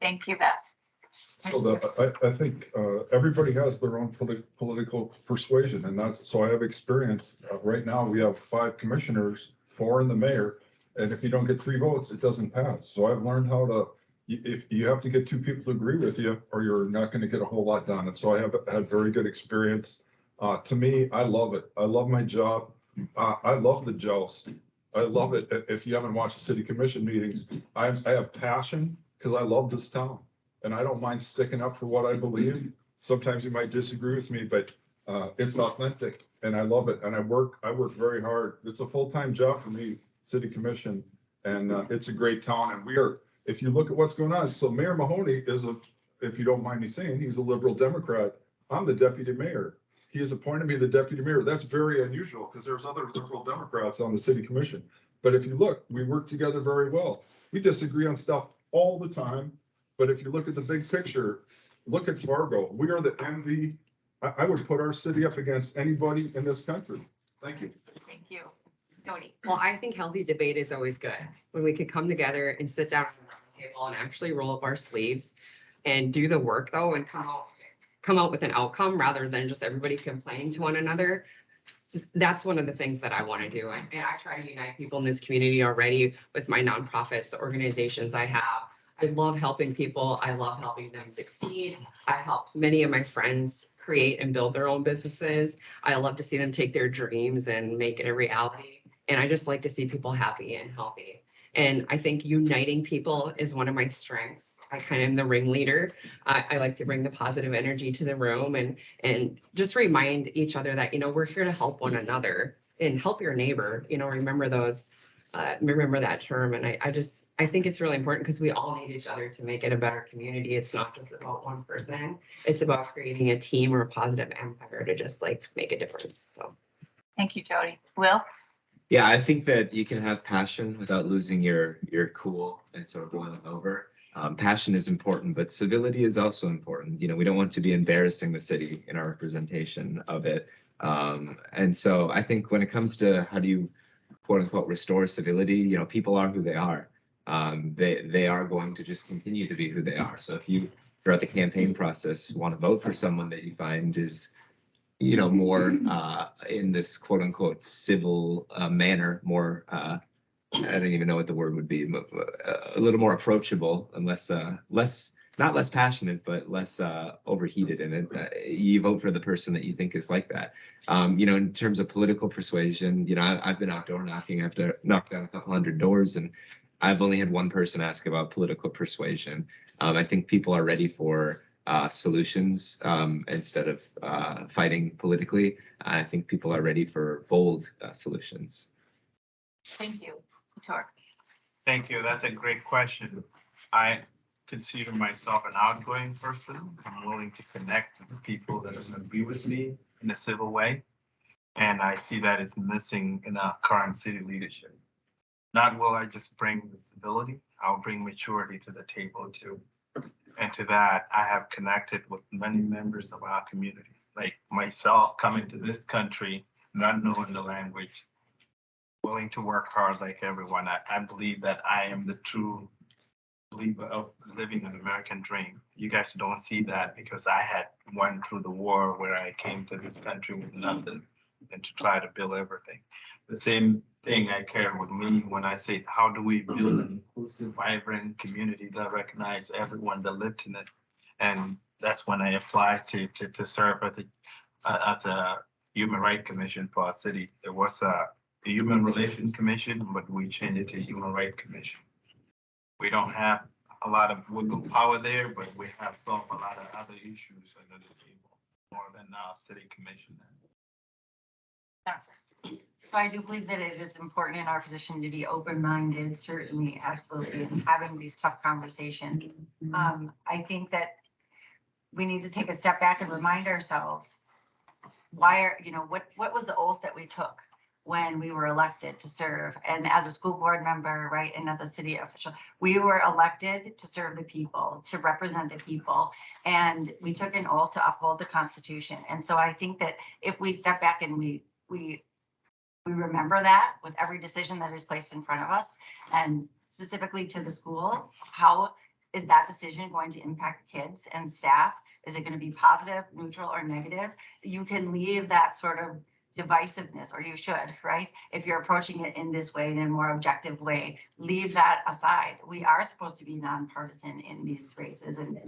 Thank you, Bess. So I think everybody has their own political persuasion, and so I have experience. Right now, we have 5 commissioners, 4 in the mayor, and if you don't get 3 votes, it doesn't pass. So I've learned how to, if you have to get 2 people to agree with you, or you're not going to get a whole lot done. And so I have had very good experience. To me, I love it. I love my job. I love the joust. I love it. If you haven't watched the city commission meetings, I have passion because I love this town. And I don't mind sticking up for what I believe. Sometimes you might disagree with me, but it's authentic and I love it. And I work very hard. It's a full-time job for me, city commission, and it's a great town. And if you look at what's going on, so Mayor Mahoney is if you don't mind me saying, he's a liberal Democrat. I'm the deputy mayor. He has appointed me the deputy mayor. That's very unusual because there's other liberal Democrats on the city commission. But if you look, we work together very well. We disagree on stuff all the time. But if you look at the big picture, look at Fargo. We are the envy. I would put our city up against anybody in this country. Thank you. Thank you. Jody. Well, I think healthy debate is always good. When we could come together and sit down at the table and actually roll up our sleeves and do the work though, and come out with an outcome rather than just everybody complaining to one another. That's one of the things that I want to do. And I try to unite people in this community already with my nonprofits, the organizations I have. I love helping people. I love helping them succeed. I helped many of my friends create and build their own businesses. I love to see them take their dreams and make it a reality. And I just like to see people happy and healthy. And I think uniting people is one of my strengths. I kind of am the ringleader. I like to bring the positive energy to the room and just remind each other that, you know, we're here to help one another and help your neighbor, you know, remember that term. And I think it's really important because we all need each other to make it a better community. It's not just about one person. It's about creating a team or a positive empire to just like make a difference. So. Thank you, Jody. Will? Yeah, I think that you can have passion without losing your cool and sort of boiling over. Passion is important, but civility is also important. You know, we don't want to be embarrassing the city in our representation of it. And so I think when it comes to how do you quote unquote restore civility, you know, people are who they are. They are going to just continue to be who they are. So if you throughout the campaign process want to vote for someone that you find is, you know, more in this quote unquote civil manner, more I don't even know what the word would be, a little more approachable and less not less passionate, but less overheated in it. You vote for the person that you think is like that. You know, in terms of political persuasion, you know, I've been outdoor knocking. I've knocked down a couple hundred doors, and I've only had one person ask about political persuasion. I think people are ready for solutions instead of fighting politically. I think people are ready for bold solutions. Thank you. Tor. Thank you. That's a great question. I consider myself an outgoing person. I'm willing to connect to the people that agree with me in a civil way. And I see that is missing in our current city leadership. Not will I just bring civility, I'll bring maturity to the table too. And to that, I have connected with many members of our community, like myself coming to this country, not knowing the language, willing to work hard like everyone. I believe that I am the true believer of living an American dream. You guys don't see that because I had went through the war where I came to this country with nothing and to try to build everything. The same thing I carry with me when I say, how do we build an inclusive, vibrant community that recognize everyone that lived in it? And that's when I applied to serve at the Human Rights Commission for our city. There was a Human Relations Commission, but we changed it to Human Rights Commission. We don't have a lot of wiggle power there, but we have solved a lot of other issues under the table, more than our city commission. So I do believe that it is important in our position to be open-minded, certainly, absolutely, and having these tough conversations. I think that we need to take a step back and remind ourselves, what was the oath that we took when we were elected to serve? And as a school board member, right, and as a city official, we were elected to serve the people, to represent the people, and we took an oath to uphold the Constitution. And so I think that if we step back and we remember that with every decision that is placed in front of us, and specifically to the school, how is that decision going to impact kids and staff? Is it going to be positive, neutral, or negative? You can leave that sort of divisiveness, or you should, right? If you're approaching it in this way, in a more objective way, leave that aside. We are supposed to be nonpartisan in these races and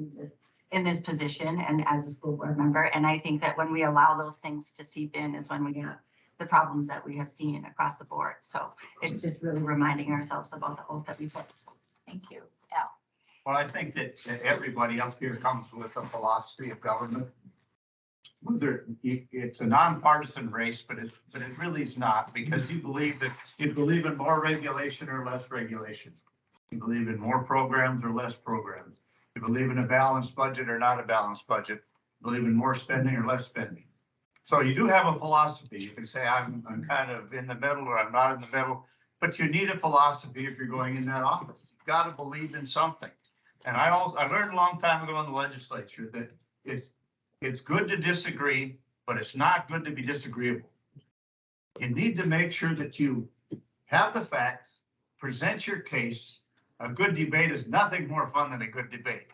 in this position and as a school board member. And I think that when we allow those things to seep in is when we get the problems that we have seen across the board. So it's just really reminding ourselves about the oath that we took. Thank you. Al. Well, I think that everybody up here comes with a philosophy of government. Whether it's a nonpartisan race, but it really is not, because you believe in more regulation or less regulation. You believe in more programs or less programs. You believe in a balanced budget or not a balanced budget. believe in more spending or less spending. So you do have a philosophy. You can say, I'm kind of in the middle or I'm not in the middle, but you need a philosophy if you're going in that office. You've got to believe in something. And I learned a long time ago in the legislature that it's good to disagree, but it's not good to be disagreeable. You need to make sure that you have the facts, present your case. A good debate is nothing more fun than a good debate.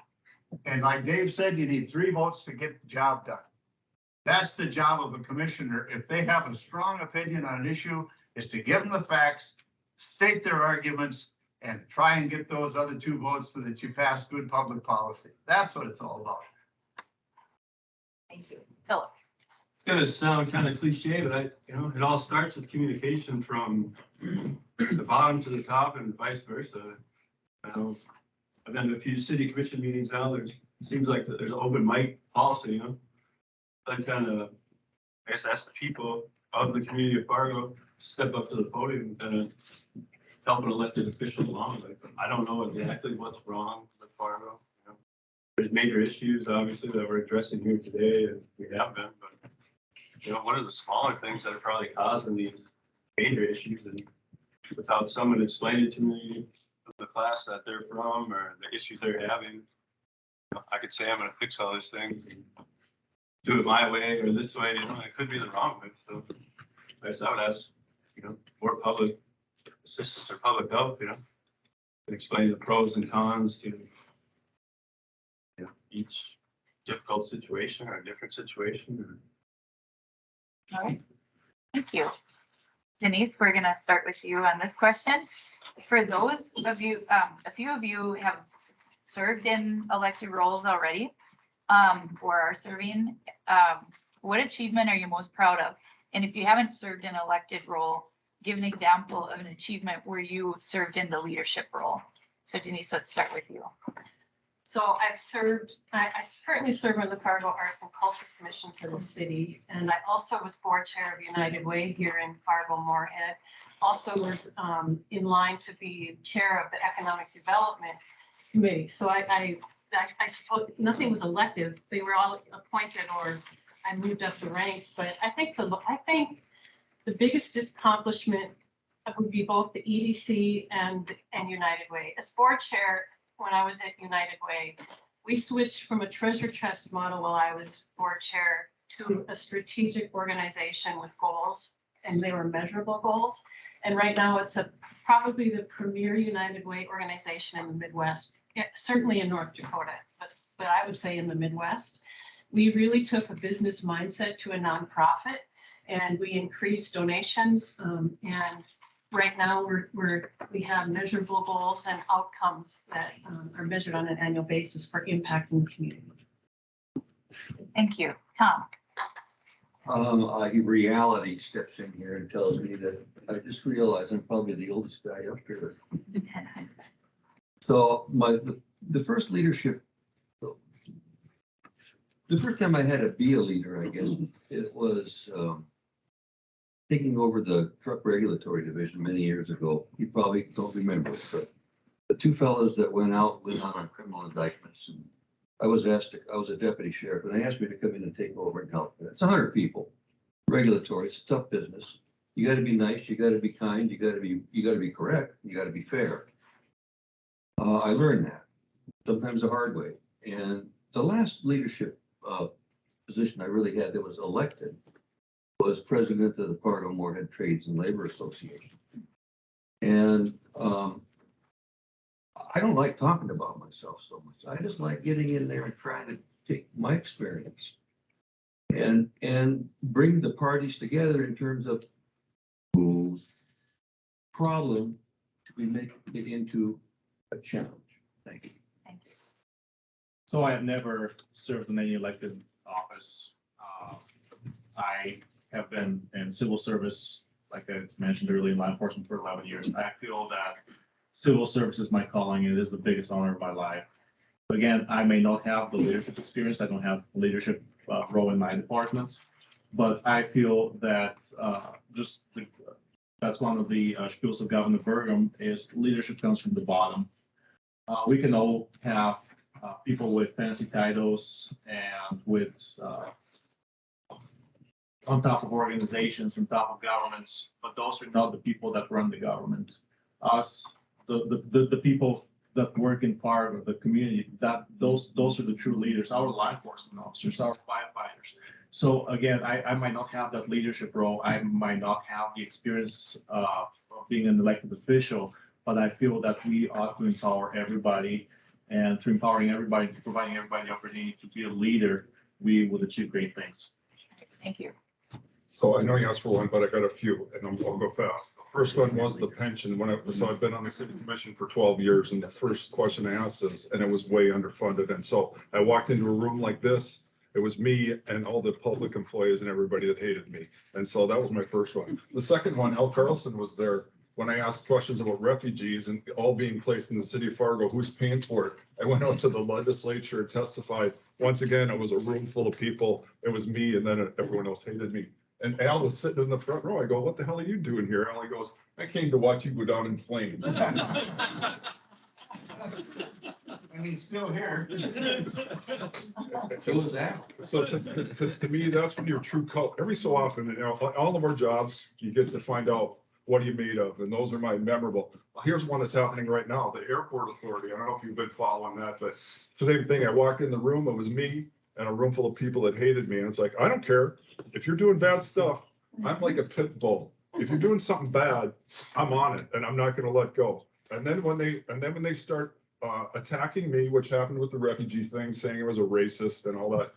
And like Dave said, you need 3 votes to get the job done. That's the job of a commissioner. If they have a strong opinion on an issue, is to give them the facts, state their arguments, and try and get those other 2 votes so that you pass good public policy. That's what it's all about. Thank you. Philip. It's gonna sound kind of cliche, but it all starts with communication from the bottom to the top and vice versa. I've been to a few city commission meetings now. Seems like there's an open mic policy, I kind of, I guess, ask the people of the community of Fargo to step up to the podium and help an elected official along. Like, I don't know exactly what's wrong with Fargo. There's major issues, obviously, that we're addressing here today, and we have been, but what are the smaller things that are probably causing these major issues? And without someone explaining to me the class that they're from or the issues they're having, I could say I'm going to fix all these things and do it my way or this way. It could be the wrong way. So I guess I would ask, more public assistance or public help, and explain the pros and cons to each difficult situation or a different situation. All right. Thank you. Denise, we're going to start with you on this question. For those of you, a few of you have served in elected roles already, or are serving. What achievement are you most proud of? And if you haven't served in an elected role, give an example of an achievement where you served in the leadership role. So Denise, let's start with you. So I currently serve on the Fargo Arts and Culture Commission for the city. And I also was board chair of United Way here in Fargo Moorhead. Also was in line to be chair of the Economic Development Committee. So I suppose nothing was elective. They were all appointed or I moved up the ranks. But I think the biggest accomplishment would be both the EDC and United Way. As board chair, when I was at United Way, we switched from a treasure chest model while I was board chair to a strategic organization with goals, and they were measurable goals. And right now it's probably the premier United Way organization in the Midwest, certainly in North Dakota, but I would say in the Midwest. We really took a business mindset to a nonprofit, and we increased donations. And right now we have measurable goals and outcomes that are measured on an annual basis for impact in the community. Thank you. Tom. Reality steps in here and tells me that I just realized I'm probably the oldest guy up here. So the first leadership, the first time I had to be a leader, I guess, it was taking over the truck regulatory division many years ago. You probably don't remember it, but the 2 fellows that went out on criminal indictments. And I was a deputy sheriff, and they asked me to come in and take over and help. It's 100 people. Regulatory, it's a tough business. You got to be nice, you got to be kind, you got to be correct, you got to be fair. I learned that sometimes the hard way. And the last leadership position I really had that was elected was president of the Fargo Moorhead Trades and Labor Association. And I don't like talking about myself so much. I just like getting in there and trying to take my experience and bring the parties together in terms of whose problem we make it into a challenge. Thank you. Thank you. So I have never served in any elected office. I have been in civil service, like I mentioned earlier, in law enforcement for 11 years. I feel that civil service is my calling. It is the biggest honor of my life. Again, I may not have the leadership experience. I don't have a leadership role in my department, but I feel that that's one of the spiels of Governor Burgum is leadership comes from the bottom. We can all have people with fancy titles and with on top of organizations, on top of governments, but those are not the people that run the government. Us, the people that work in part of the community, those are the true leaders, our law enforcement officers, our firefighters. So again, I might not have that leadership role. I might not have the experience of being an elected official, but I feel that we ought to empower everybody. And through empowering everybody, providing everybody the opportunity to be a leader, we will achieve great things. Thank you. So I know you asked for one, but I got a few and I'll go fast. The first one was the pension. So I've been on the city commission for 12 years and the first question I asked is, and it was way underfunded. And so I walked into a room like this, it was me and all the public employees and everybody that hated me. And so that was my first one. The second one, Al Carlson was there when I asked questions about refugees and all being placed in the city of Fargo, who's paying for it? I went out to the legislature and testified. Once again, it was a room full of people. It was me and then everyone else hated me. And Al was sitting in the front row. I go, what the hell are you doing here? Al, he goes, I came to watch you go down in flames. And he's still here. So was that. So to me, that's when your true color, every so often, you know, all of our jobs, you get to find out what are you made of? And those are my memorable. Here's one that's happening right now, the airport authority. I don't know if you've been following that, but same thing. I walked in the room, it was me and a room full of people that hated me. And it's like, I don't care. If you're doing bad stuff, I'm like a pit bull. If you're doing something bad, I'm on it and I'm not going to let go. And then when they start attacking me, which happened with the refugee thing, saying it was a racist and all that,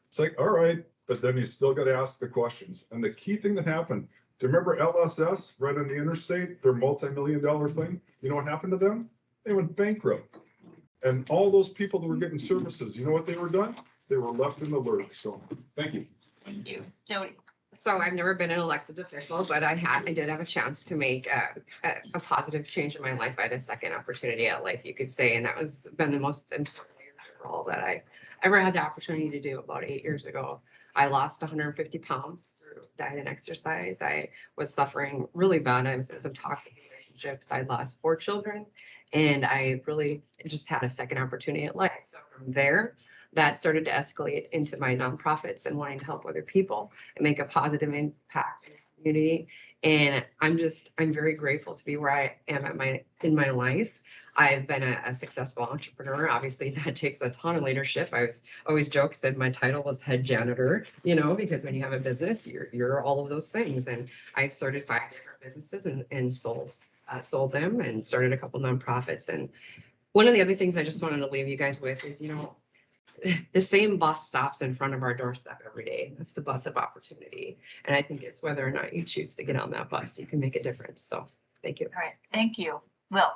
it's like, all right, but then you still got to ask the questions. And the key thing that happened, do you remember LSS right on the interstate, their multi-million-dollar thing? You know what happened to them? They went bankrupt. And all those people that were getting services, you know what they were done? They were left in the lurch. So thank you. Thank you. Jody. So I've never been an elected official, but I did have a chance to make a positive change in my life. I had a second opportunity at life, you could say, and that was been the most important leadership role that I ever had the opportunity to do about 8 years ago. I lost 150 pounds through diet and exercise. I was suffering really bad. I was in some toxic relationships. I lost 4 children, and I really just had a second opportunity at life. So from there, that started to escalate into my nonprofits and wanting to help other people and make a positive impact in the community. And I'm very grateful to be where I am in my life. I've been a successful entrepreneur. Obviously, that takes a ton of leadership. I always said my title was head janitor, because when you have a business, you're all of those things. And I've started 5 different businesses and sold them and started a couple nonprofits. And one of the other things I just wanted to leave you guys with is, the same bus stops in front of our doorstep every day. That's the bus of opportunity. And I think it's whether or not you choose to get on that bus, you can make a difference. So thank you. All right. Thank you. Will.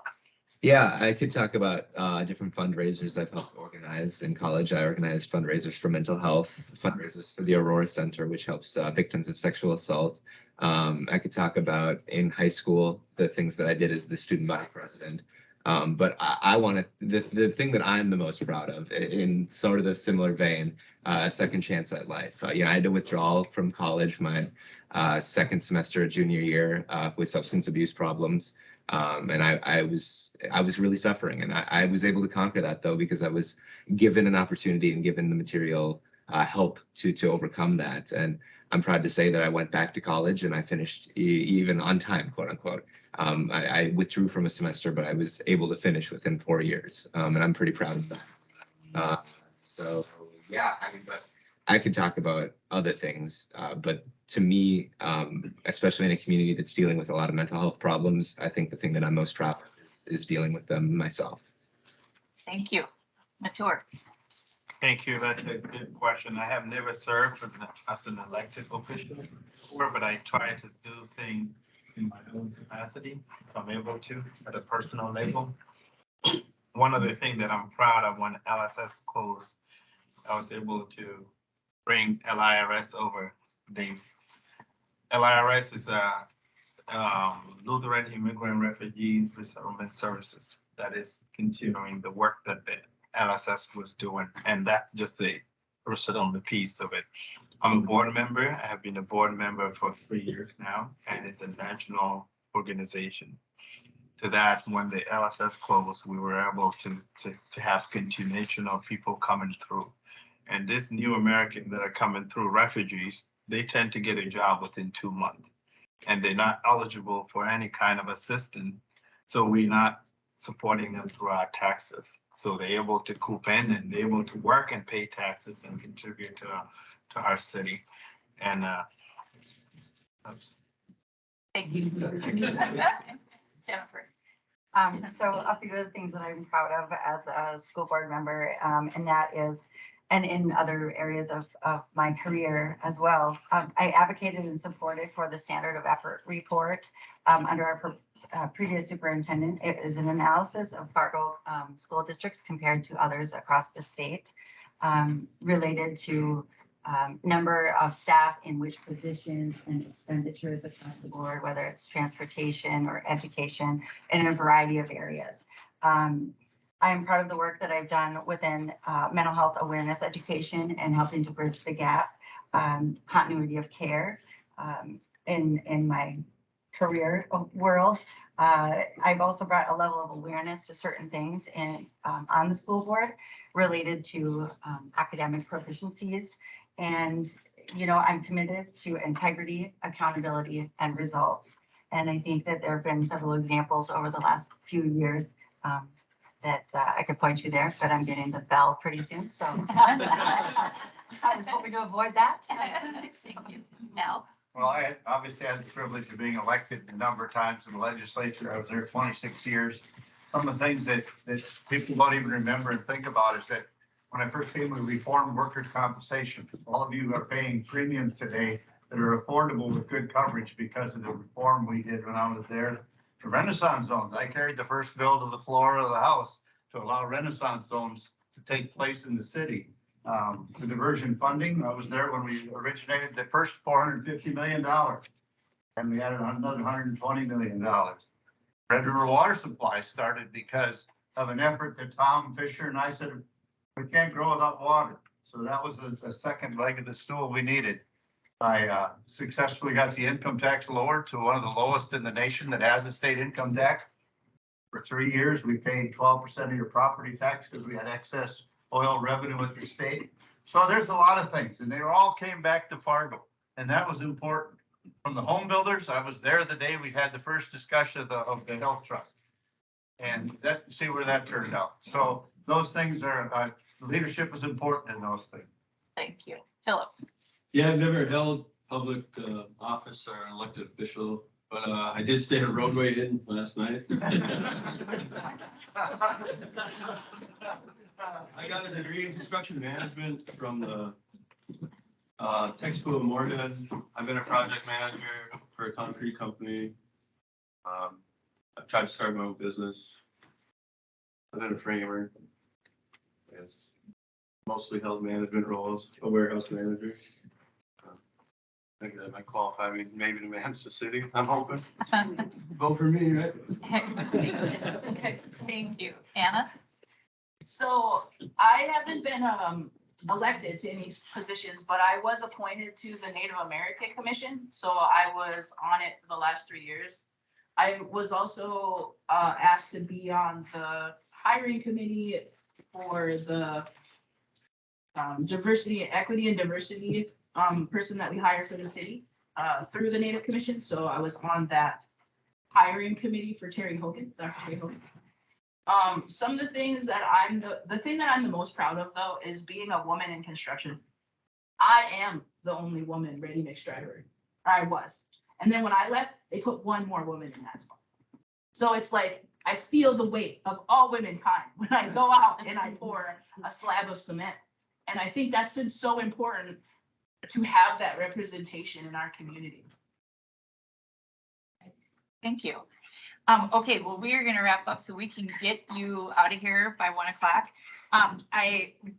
Yeah, I could talk about different fundraisers I've helped organize. In college, I organized fundraisers for mental health, fundraisers for the Aurora Center, which helps victims of sexual assault. I could talk about in high school, the things that I did as the student body president. But I want to, the thing that I'm the most proud of, in sort of the similar vein, a second chance at life. I had to withdraw from college my second semester of junior year with substance abuse problems. And I was really suffering, and I was able to conquer that, though, because I was given an opportunity and given the material help to overcome that. And I'm proud to say that I went back to college and I finished even on time, quote unquote. I withdrew from a semester, but I was able to finish within 4 years, and I'm pretty proud of that. So yeah, but I could talk about other things, but to me, especially in a community that's dealing with a lot of mental health problems, I think the thing that I'm most proud of is dealing with them myself. Thank you. Matur. Thank you. That's a good question. I have never served as an elected official before, but I try to do things in my own capacity, if I'm able to, at a personal level. One of the things that I'm proud of, when LSS closed, I was able to bring LIRS over. LIRS is a Lutheran Immigrant Refugee Resettlement Services that is continuing the work that the LSS was doing, and that's just the resettlement piece of it. I'm a board member. I have been a board member for 3 years now, and it's a national organization. to that, when the LSS closed, we were able to have continuation of people coming through. And this new American that are coming through, refugees, they tend to get a job within 2 months. And they're not eligible for any kind of assistance. So we're not supporting them through our taxes. So they're able to coop in and they're able to work and pay taxes and contribute to our city. And Thank you. Jennifer. So a few of the things that I'm proud of as a school board member, and that is, and in other areas of my career as well, I advocated and supported for the standard of effort report under our previous superintendent. It is an analysis of Fargo school districts compared to others across the state, related to number of staff in which positions and expenditures across the board, whether it's transportation or education, in a variety of areas. I am proud of the work that I've done within mental health awareness education and helping to bridge the gap, continuity of care in my career world. I've also brought a level of awareness to certain things on the school board related to academic proficiencies. And, you know, I'm committed to integrity, accountability, and results. And I think that there have been several examples over the last few years that I could point to there, but I'm getting the bell pretty soon, so I was hoping to avoid that. Thank you. Now. Well, I obviously had the privilege of being elected a number of times in the legislature. I was there 26 years. Some of the things that people don't even remember and think about is that when I first came, we reformed workers' compensation. All of you are paying premiums today that are affordable with good coverage because of the reform we did when I was there. The Renaissance zones, I carried the first bill to the floor of the House to allow Renaissance zones to take place in the city. The diversion funding, I was there when we originated the first $450 million, and we added another $120 million. Red River Water Supply started because of an effort that Tom Fisher and I said, we can't grow without water. So that was a second leg of the stool we needed. I successfully got the income tax lowered to one of the lowest in the nation that has a state income tax. For 3 years, we paid 12% of your property tax because we had excess oil revenue at the state. So there's a lot of things, and they all came back to Fargo, and that was important. From the home builders, I was there the day we had the first discussion of the health trust, and that, see where that turned out. So those things are, leadership was important in those things. Thank you. Philip. Yeah, I've never held public office or an elected official, but I did stay at roadway in last night. I got a degree in construction management from the Tech School of Morgan. I've been a project manager for a concrete company. I've tried to start my own business. I've been a framer. Yes. Mostly held management roles, a warehouse manager. I think that might qualify me maybe to manage the city, I'm hoping. Vote for me, right? Thank you. Anna? So I haven't been elected to any positions, but I was appointed to the Native American Commission. So I was on it for the last 3 years. I was also asked to be on the hiring committee for the diversity, equity and diversity person that we hire for the city through the Native Commission. So I was on that hiring committee for Terry Hogan, Dr. Terry Hogan. Some of the things that the thing that I'm the most proud of though is being a woman in construction. I am the only woman ready mix driver. I was. And then when I left, they put one more woman in that spot. So it's like, I feel the weight of all womankind when I go out and I pour a slab of cement. And I think that's been so important to have that representation in our community. Thank you. Okay, well, we are going to wrap up so we can get you out of here by 1 o'clock.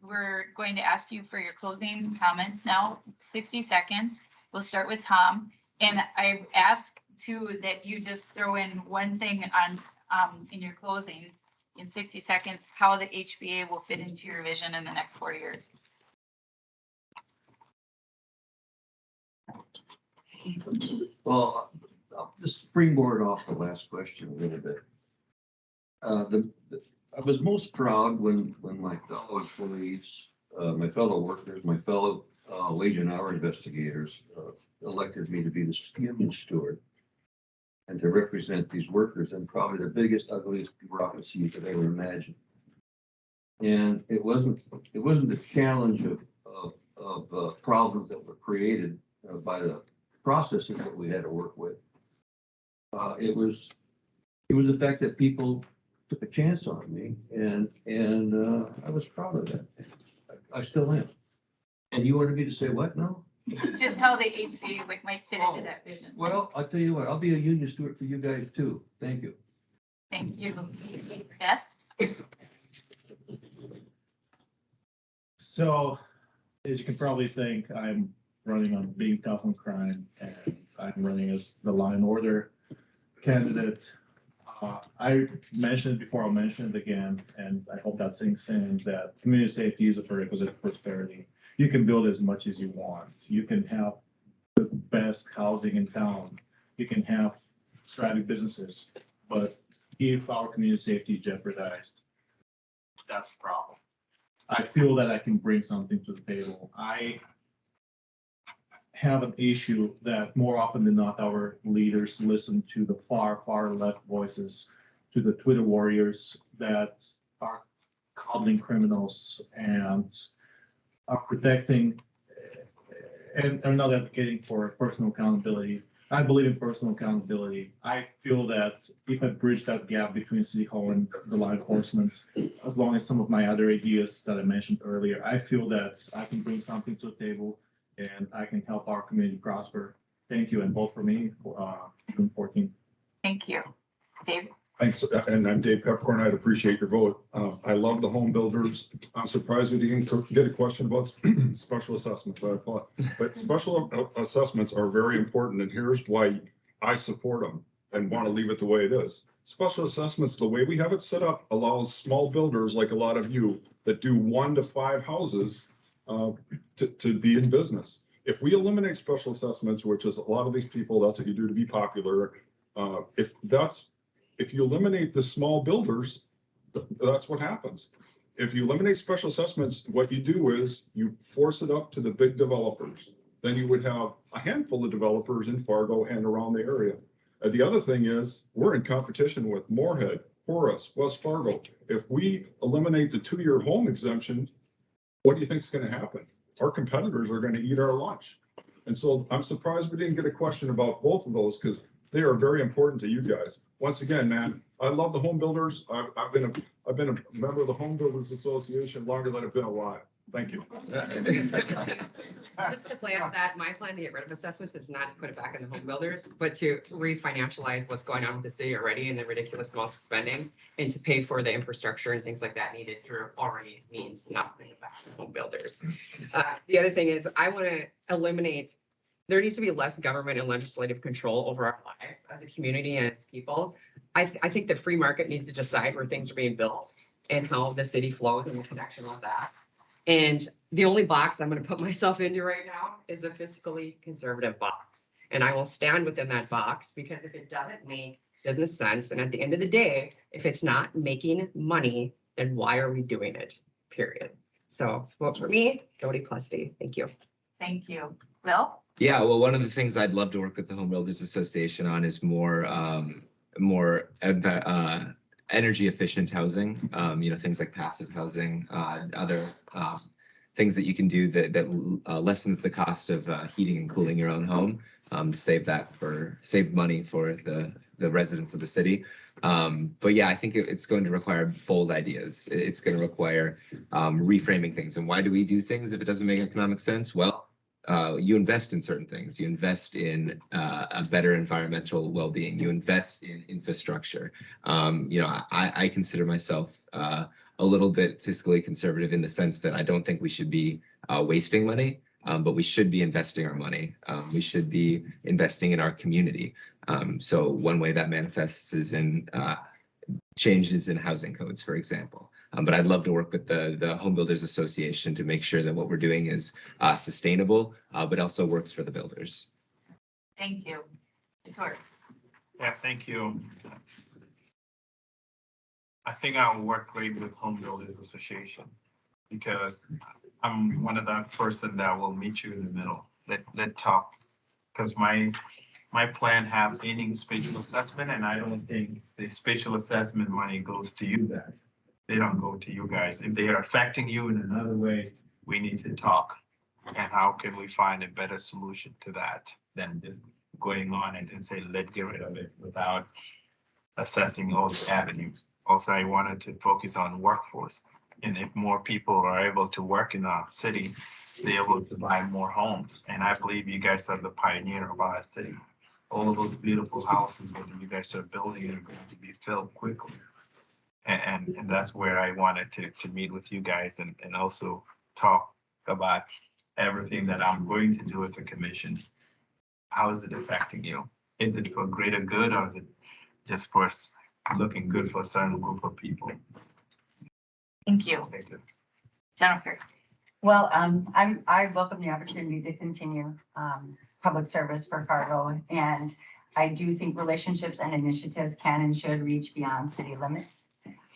We're going to ask you for your closing comments now, 60 seconds. We'll start with Tom. And I ask too that you just throw in one thing on in your closing in 60 seconds, how the HBA will fit into your vision in the next 4 years. Well, I'll just springboard off the last question a little bit. I was most proud when my fellow employees, my fellow workers, my fellow wage and hour investigators elected me to be the union steward and to represent these workers in probably the biggest, ugliest bureaucracy you could ever imagine. And it wasn't a challenge of problems that were created by the processes that we had to work with. It was the fact that people took a chance on me, and I was proud of that. I still am. And you wanted me to say what now? Just how the HBA might fit into that vision. Well, I'll tell you what, I'll be a union steward for you guys too. Thank you. Thank you. Beth? So, as you can probably think, I'm running on being tough on crime, and I'm running as the law and order candidate. I mentioned it before, I'll mention it again, and I hope that sinks in, that community safety is a prerequisite of prosperity. You can build as much as you want. You can have the best housing in town. You can have thriving businesses, but if our community safety is jeopardized, that's the problem. I feel that I can bring something to the table. I have an issue that more often than not, our leaders listen to the far, far left voices, to the Twitter warriors that are coddling criminals and are protecting and are not advocating for personal accountability. I believe in personal accountability. I feel that if I bridge that gap between City Hall and the law enforcement, as long as some of my other ideas that I mentioned earlier, I feel that I can bring something to the table and I can help our community prosper. Thank you, and vote for me for June 14th. Thank you. Dave? Thanks, and I'm Dave Pepcorn. I'd appreciate your vote. I love the home builders. I'm surprised we didn't get a question about special assessments, but special assessments are very important, and here's why I support them and want to leave it the way it is. Special assessments, the way we have it set up, allows small builders like a lot of you that do 1 to 5 houses to be in business. If we eliminate special assessments, which is a lot of these people, that's what you do to be popular. If you eliminate the small builders, that's what happens. If you eliminate special assessments, what you do is you force it up to the big developers. Then you would have a handful of developers in Fargo and around the area. The other thing is we're in competition with Moorhead, Horace, West Fargo. If we eliminate the 2-year home exemption, what do you think is going to happen? Our competitors are going to eat our lunch. And so I'm surprised we didn't get a question about both of those because they are very important to you guys. Once again, man, I love the home builders. I've been a member of the Home Builders Association longer than I've been alive. Thank you. Just to play off that, my plan to get rid of assessments is not to put it back in the home builders, but to refinancialize what's going on with the city already and the ridiculous amounts of spending and to pay for the infrastructure and things like that needed through already means not putting it back in home builders. The other thing is I want to eliminate, there needs to be less government and legislative control over our lives as a community and as people. I think the free market needs to decide where things are being built and how the city flows and the connection of that. And the only box I'm going to put myself into right now is a fiscally conservative box. And I will stand within that box because if it doesn't make business sense, and at the end of the day, if it's not making money, then why are we doing it? Period. So vote for me, Jody Plusty. Thank you. Thank you. Will? Yeah, well, one of the things I'd love to work with the Home Builders Association on is more energy efficient housing. Things like passive housing, other things that you can do that lessens the cost of heating and cooling your own home, to save money for the residents of the city. But yeah, I think it's going to require bold ideas. It's going to require reframing things. And why do we do things if it doesn't make economic sense? Well, you invest in certain things. You invest in a better environmental well-being. You invest in infrastructure. I consider myself a little bit fiscally conservative in the sense that I don't think we should be wasting money, but we should be investing our money. We should be investing in our community. So one way that manifests is in changes in housing codes, for example. But I'd love to work with the Home Builders Association to make sure that what we're doing is sustainable, but also works for the builders. Thank you. Victoria? Yeah, thank you. I think I'll work great with Home Builders Association because I'm one of that person that will meet you in the middle. Let talk. Because my plan have any spatial assessment, and I don't think the spatial assessment money goes to you guys. They don't go to you guys. If they are affecting you in another way, we need to talk. And how can we find a better solution to that than just going on and say, let's get rid of it without assessing all the avenues. Also, I wanted to focus on workforce. And if more people are able to work in our city, they're able to buy more homes. And I believe you guys are the pioneer of our city. All of those beautiful houses that you guys are building are going to be filled quickly. And that's where I wanted to meet with you guys and also talk about everything that I'm going to do with the commission. How is it affecting you? Is it for greater good, or is it just for looking good for a certain group of people? Thank you. Thank you. Jennifer. Well, I welcome the opportunity to continue public service for Fargo. And I do think relationships and initiatives can and should reach beyond city limits.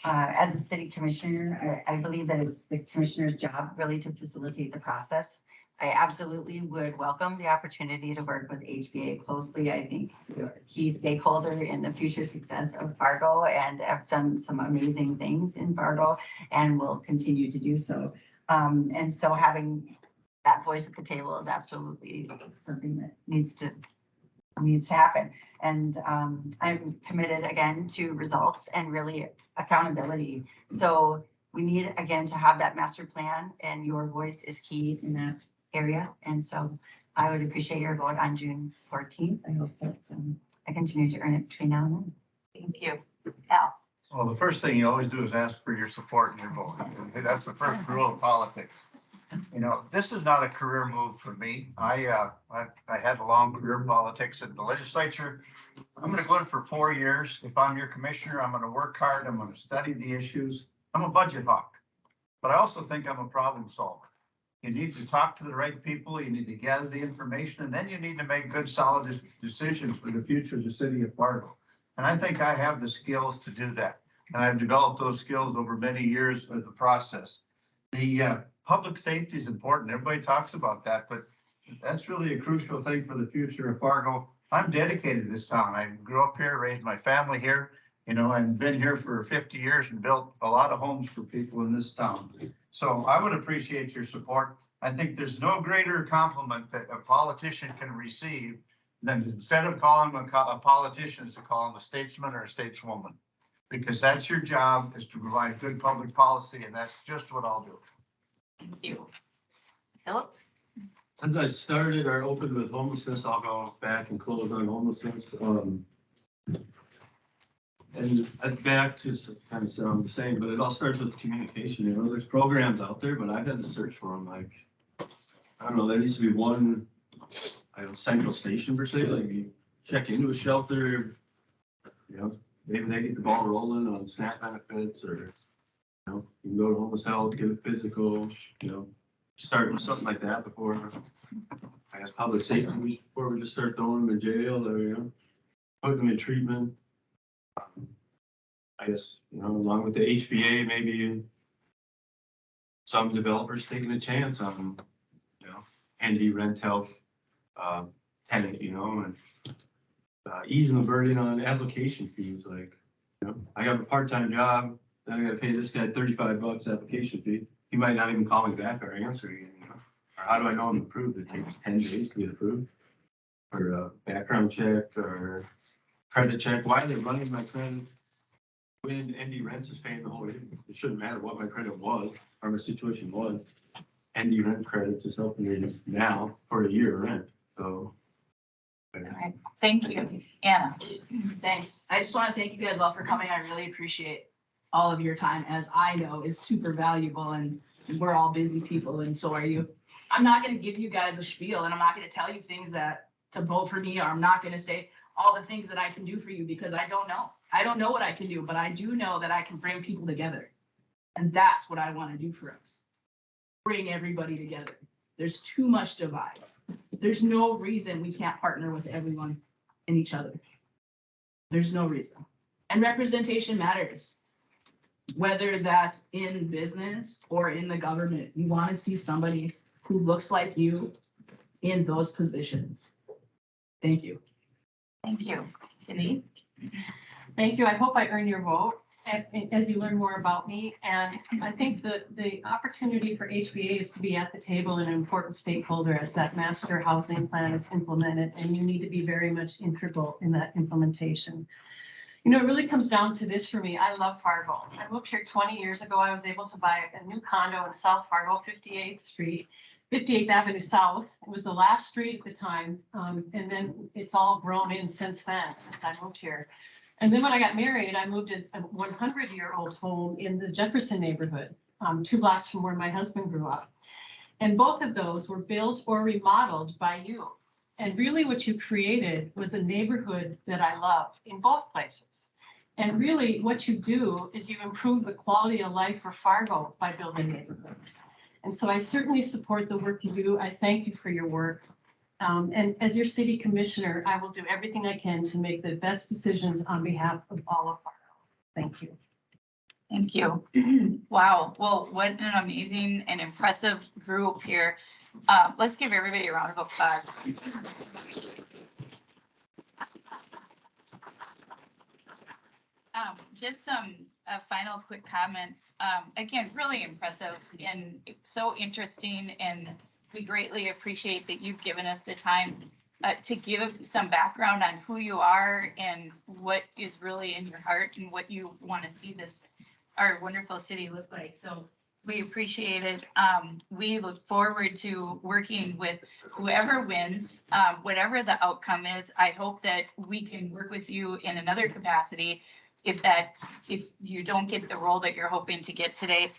As a city commissioner, I believe that it's the commissioner's job really to facilitate the process. I absolutely would welcome the opportunity to work with HBA closely. I think you're a key stakeholder in the future success of Fargo and have done some amazing things in Fargo and will continue to do so. And so having that voice at the table is absolutely something that needs to happen. And I'm committed again to results and really accountability. So we need again to have that master plan, and your voice is key in that area. And so I would appreciate your vote on June 14th. I hope that I continue to earn it between now and then. Thank you. Al. Well, the first thing you always do is ask for your support and your vote. That's the first rule of politics. You know, this is not a career move for me. I had a long career in politics in the legislature. I'm going to go in for 4 years. If I'm your commissioner, I'm going to work hard. I'm going to study the issues. I'm a budget hawk, but I also think I'm a problem solver. You need to talk to the right people. You need to gather the information, and then you need to make good, solid decisions for the future of the city of Fargo. And I think I have the skills to do that. And I've developed those skills over many years of the process. The public safety is important. Everybody talks about that, but that's really a crucial thing for the future of Fargo. I'm dedicated to this town. I grew up here, raised my family here, you know, and been here for 50 years and built a lot of homes for people in this town. So I would appreciate your support. I think there's no greater compliment that a politician can receive than instead of calling a politician is to call him a statesman or a stateswoman. Because that's your job, is to provide good public policy, and that's just what I'll do. Thank you. Philip. Since I started or opened with homelessness, I'll go back and close on homelessness. And back to kind of sound the same, but it all starts with communication. You know, there's programs out there, but I've had to search for them. Like, I don't know, there needs to be one, central station per se. Like, you check into a shelter, you know, maybe they get the ball rolling on SNAP benefits, or, you know, you can go to homeless health, get a physical, you know, start with something like that before, I guess, public safety, before we just start throwing them in jail, or, you know, putting them in treatment. I guess, you know, along with the HBA, maybe some developers taking a chance on, you know, handy rent health tenant, you know, and easing the burden on application fees. Like, you know, I have a part-time job, then I gotta pay this guy $35 application fee. He might not even call me back or answer you, you know? Or how do I know I'm approved? It takes 10 days to get approved. Or a background check or credit check. Why are they running my credit when ND Rents is paying the whole thing? It shouldn't matter what my credit was or my situation was. ND Rent credits is helping me now for a year rent. So. All right. Thank you. Anna. Thanks. I just want to thank you guys all for coming. I really appreciate all of your time, as I know is super valuable, and we're all busy people, and so are you. I'm not going to give you guys a spiel, and I'm not going to tell you things that to vote for me, or I'm not going to say all the things that I can do for you, because I don't know. I don't know what I can do, but I do know that I can bring people together. And that's what I want to do for us. Bring everybody together. There's too much divide. There's no reason we can't partner with everyone and each other. There's no reason. And representation matters. whether that's in business or in the government, you want to see somebody who looks like you in those positions. Thank you. Thank you. Denise? Thank you. I hope I earn your vote as you learn more about me. And I think that the opportunity for HBA is to be at the table and an important stakeholder as that master housing plan is implemented, and you need to be very much integral in that implementation. You know, it really comes down to this for me. I love Fargo. I moved here 20 years ago. I was able to buy a new condo in South Fargo, 58th Street, 58th Avenue South. It was the last street at the time. And then it's all grown in since then, since I moved here. And then when I got married, I moved in a 100-year-old home in the Jefferson neighborhood, 2 blocks from where my husband grew up. And both of those were built or remodeled by you. And really what you created was a neighborhood that I love in both places. And really what you do is you improve the quality of life for Fargo by building neighborhoods. And so I certainly support the work you do. I thank you for your work. And as your city commissioner, I will do everything I can to make the best decisions on behalf of all of Fargo. Thank you. Thank you. Wow. Well, what an amazing and impressive group here. Let's give everybody a round of applause. Just some final quick comments. Again, really impressive and so interesting, and we greatly appreciate that you've given us the time to give some background on who you are and what is really in your heart and what you want to see our wonderful city look like. So we appreciate it. We look forward to working with whoever wins, whatever the outcome is. I hope that we can work with you in another capacity if you don't get the role that you're hoping to get today,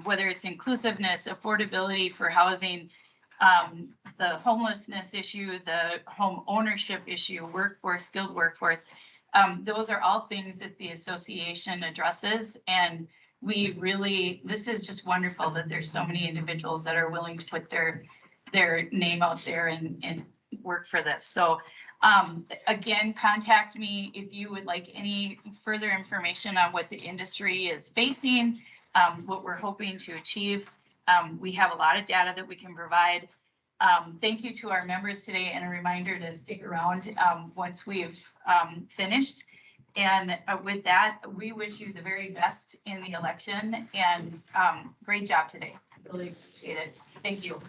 whether it's inclusiveness, affordability for housing, the homelessness issue, the home ownership issue, workforce, skilled workforce. Those are all things that the association addresses. And this is just wonderful that there's so many individuals that are willing to put their name out there and work for this. So again, contact me if you would like any further information on what the industry is facing, what we're hoping to achieve. We have a lot of data that we can provide. Thank you to our members today, and a reminder to stick around once we've finished. And with that, we wish you the very best in the election, and great job today. Really appreciate it. Thank you.